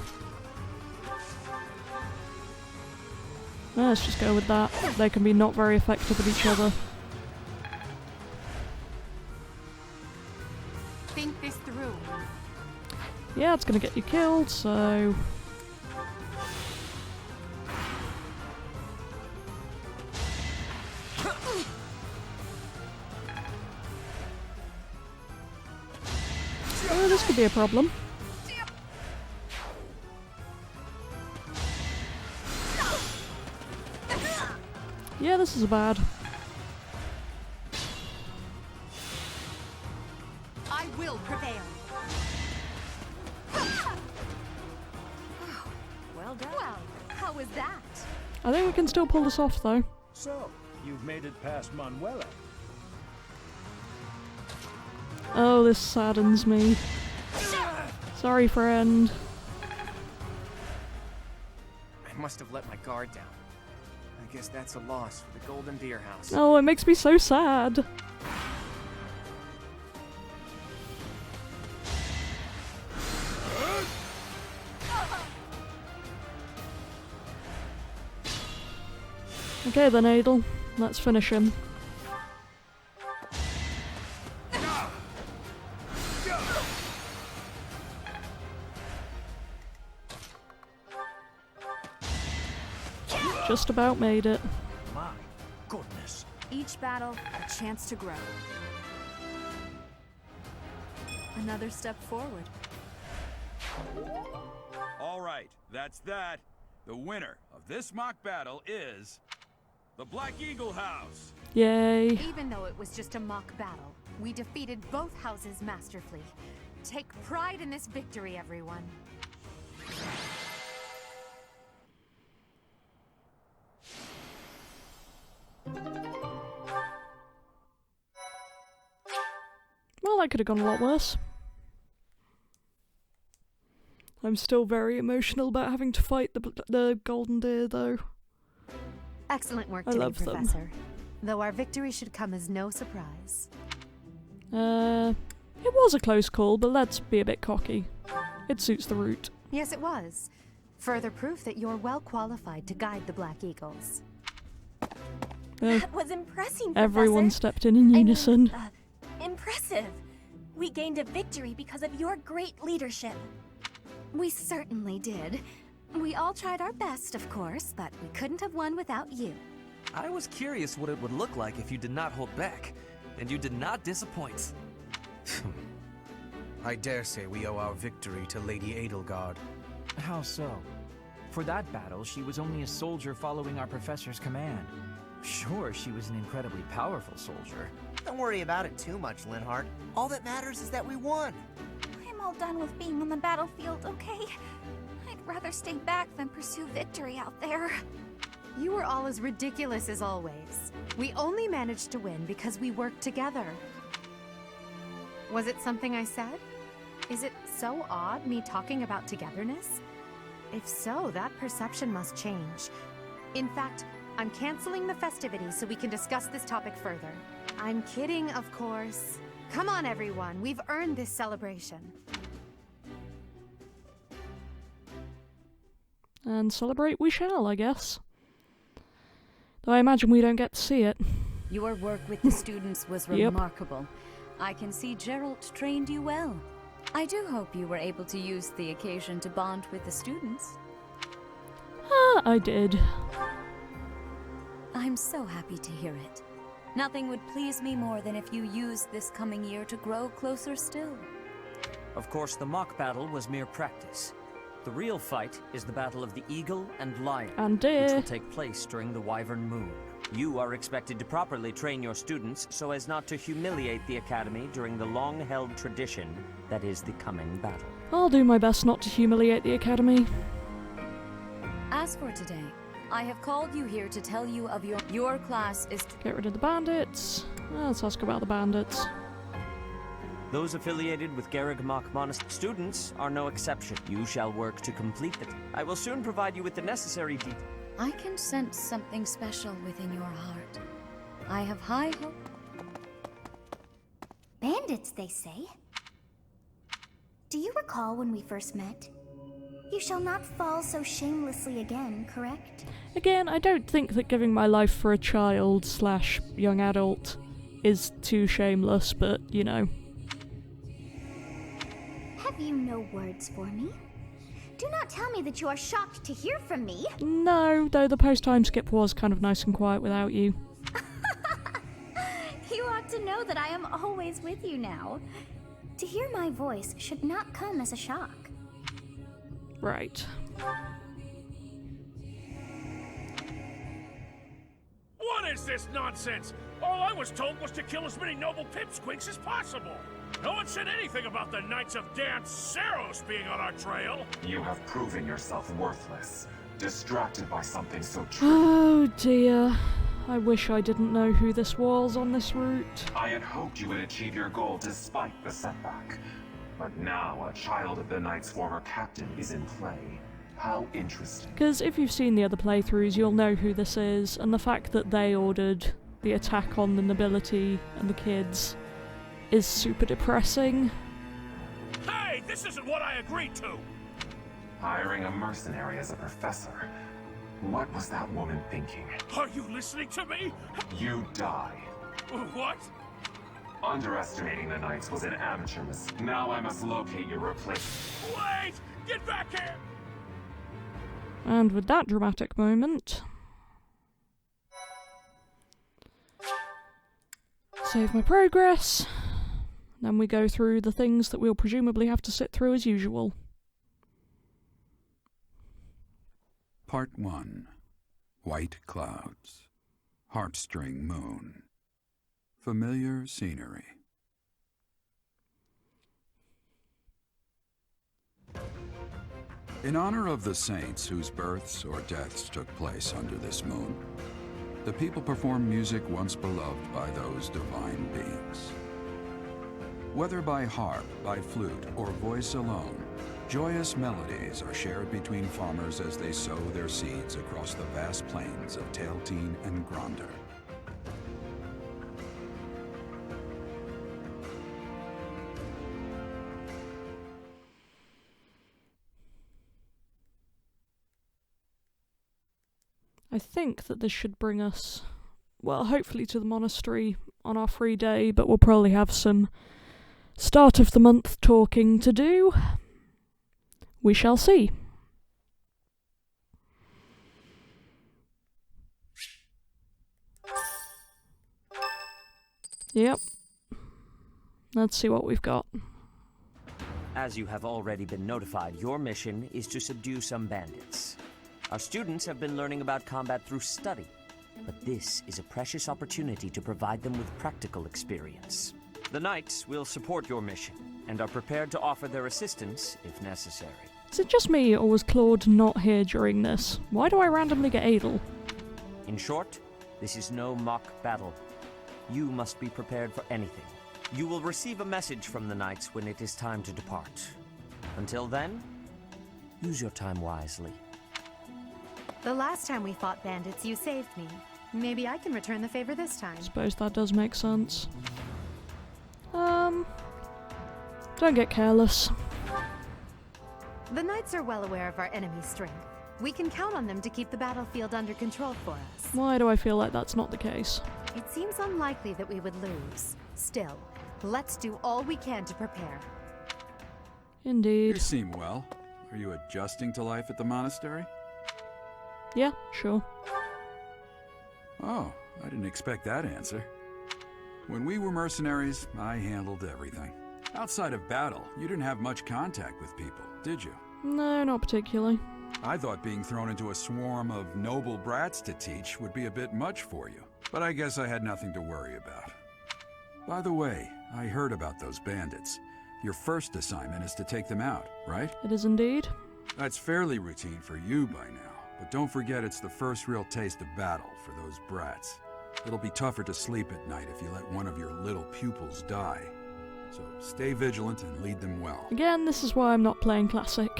Let's just go with that. They can be not very effective at each other. Think this through. Yeah, it's gonna get you killed, so... Oh, this could be a problem. Yeah, this is bad. I will prevail. Well done. Well, how was that? I think we can still pull this off, though. So, you've made it past Manuela. Oh, this saddens me. Sorry, friend. I must have let my guard down. I guess that's a loss for the Golden Deer House. Oh, it makes me so sad. Okay then, Adel. Let's finish him. Just about made it. My goodness. Each battle, a chance to grow. Another step forward. All right, that's that. The winner of this mock battle is the Black Eagle House. Yay. Even though it was just a mock battle, we defeated both houses masterfully. Take pride in this victory, everyone. Well, that could have gone a lot worse. I'm still very emotional about having to fight the Golden Deer, though. Excellent work I today, love them. Professor. Though our victory should come as no surprise. It was a close call, but let's be a bit cocky. It suits the route. Yes, it was. Further proof that you're well qualified to guide the Black Eagles. That was impressive, Everyone Professor. stepped in unison. Impressive. We gained a victory because of your great leadership. We certainly did. We all tried our best, of course, but we couldn't have won without you. I was curious what it would look like if you did not hold back, and you did not disappoint. I dare say we owe our victory to Lady Edelgard. How so? For that battle, she was only a soldier following our professor's command. Sure, she was an incredibly powerful soldier. Don't worry about it too much, Linhardt. All that matters is that we won. I'm all done with being on the battlefield, okay? I'd rather stay back than pursue victory out there. You were all as ridiculous as always. We only managed to win because we worked together. Was it something I said? Is it so odd, me talking about togetherness? If so, that perception must change. In fact, I'm canceling the festivities so we can discuss this topic further. I'm kidding, of course. Come on, everyone. We've earned this celebration. And celebrate we shall, I guess. Though I imagine we don't get to see it. Your work with the students was Yep. remarkable. I can see Gerald trained you well. I do hope you were able to use the occasion to bond with the students. I did. I'm so happy to hear it. Nothing would please me more than if you used this coming year to grow closer still. Of course, the mock battle was mere practice. The real fight is the battle of the Eagle and Lion, And which deer. will take place during the Wyvern Moon. You are expected to properly train your students so as not to humiliate the Academy during the long-held tradition that is the coming battle. I'll do my best not to humiliate the Academy. As for today, I have called you here to tell you of your class is... Get rid of the bandits. Let's ask about the bandits. Those affiliated with Garreg Mach Monastery students are no exception. You shall work to complete it. I will soon provide you with the necessary details. I can sense something special within your heart. I have high hope. Bandits, they say. Do you recall when we first met? You shall not fall so shamelessly again, correct? Again, I don't think that giving my life for a child / young adult is too shameless, but, you know. Have you no words for me? Do not tell me that you are shocked to hear from me. No, though the post-time skip was kind of nice and quiet without you. You ought to know that I am always with you now. To hear my voice should not come as a shock. Right. is this nonsense? All I was told was to kill as many noble pipsqueaks as possible. No one said anything about the Knights of Dan Saros being on our trail. You have proven yourself worthless, distracted by something so true. Oh dear. I wish I didn't know who this was on this route. I had hoped you would achieve your goal despite the setback. But now a child of the Knight's former captain is in play. How interesting. Because if you've seen the other playthroughs, you'll know who this is, and the fact that they ordered the attack on the nobility and the kids is super depressing. Hey, this isn't what I agreed to! Hiring a mercenary as a professor. What was that woman thinking? Are you listening to me? You die. What? Underestimating the Knights was an amateur mistake. Now I must locate your replacement. Wait! Get back here! And with that dramatic moment, save my progress. Then we go through the things that we'll presumably have to sit through as usual. Part 1. White Clouds. Heartstring Moon. Familiar scenery. In honor of the saints whose births or deaths took place under this moon, the people perform music once beloved by those divine beings. Whether by harp, by flute, or voice alone, joyous melodies are shared between farmers as they sow their seeds across the vast plains of Tailteen and Gronder. I think that this should bring us, well, hopefully to the monastery on our free day, but we'll probably have some start of the month talking to do. We shall see. Yep. Let's see what we've got. As you have already been notified, your mission is to subdue some bandits. Our students have been learning about combat through study, but this is a precious opportunity to provide them with practical experience. The Knights will support your mission, and are prepared to offer their assistance if necessary. Is it just me, or was Claude not here during this? Why do I randomly get Adel? In short, this is no mock battle. You must be prepared for anything. You will receive a message from the Knights when it is time to depart. Until then, use your time wisely. The last time we fought bandits, you saved me. Maybe I can return the favor this time. Suppose that does make sense. Don't get careless. The Knights are well aware of our enemy's strength. We can count on them to keep the battlefield under control for us. Why do I feel like that's not the case? It seems unlikely that we would lose. Still, let's do all we can to prepare. Indeed. You seem well. Are you adjusting to life at the monastery? Yeah, sure. Oh, I didn't expect that answer. When we were mercenaries, I handled everything. Outside of battle, you didn't have much contact with people, did you? No, not particularly. I thought being thrown into a swarm of noble brats to teach would be a bit much for you, but I guess I had nothing to worry about. By the way, I heard about those bandits. Your first assignment is to take them out, right? It is indeed. That's fairly routine for you by now, but don't forget it's the first real taste of battle for those brats. It'll be tougher to sleep at night if you let one of your little pupils die. So stay vigilant and lead them well. Again, this is why I'm not playing Classic.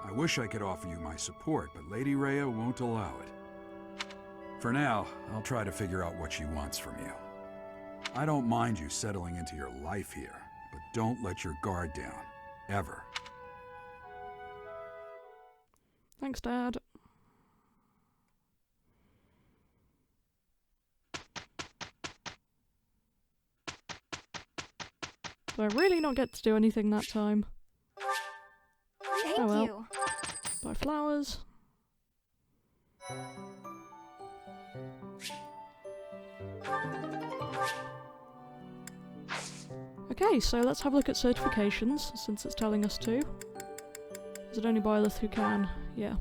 I wish I could offer you my support, but Lady Rhea won't allow it. For now, I'll try to figure out what she wants from you. I don't mind you settling into your life here, but don't let your guard down. Ever. Thanks, Dad. Did I really not get to do anything that time? Thank oh well. you. Buy flowers. Okay, so let's have a look at certifications, since it's telling us to. Is it only Byleth who can? Yeah.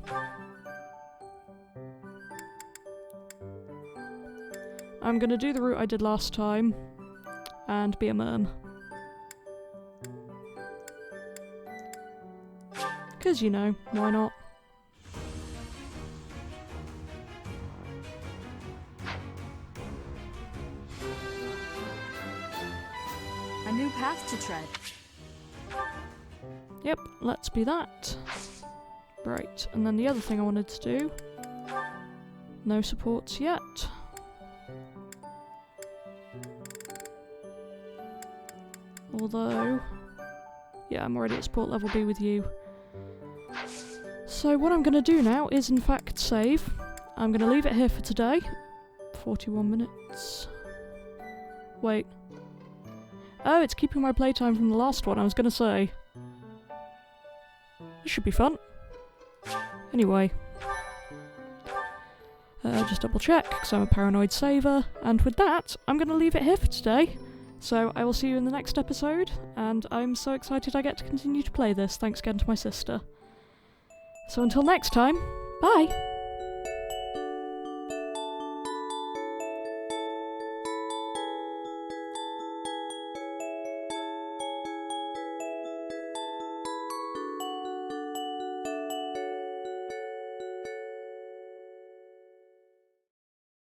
I'm gonna do the route I did last time and be a merm. Because, you know, why not? A new path to tread. Yep, let's be that. Right, and then the other thing I wanted to do... No supports yet. Although... Yeah, I'm already at support level B with you. So what I'm going to do now is in fact save. I'm going to leave it here for today. 41 minutes. Wait. Oh, it's keeping my playtime from the last one, I was going to say. This should be fun. Anyway. Just double check, because I'm a paranoid saver. And with that, I'm going to leave it here for today. So I will see you in the next episode, and I'm so excited I get to continue to play this, thanks again to my sister. So until next time, bye!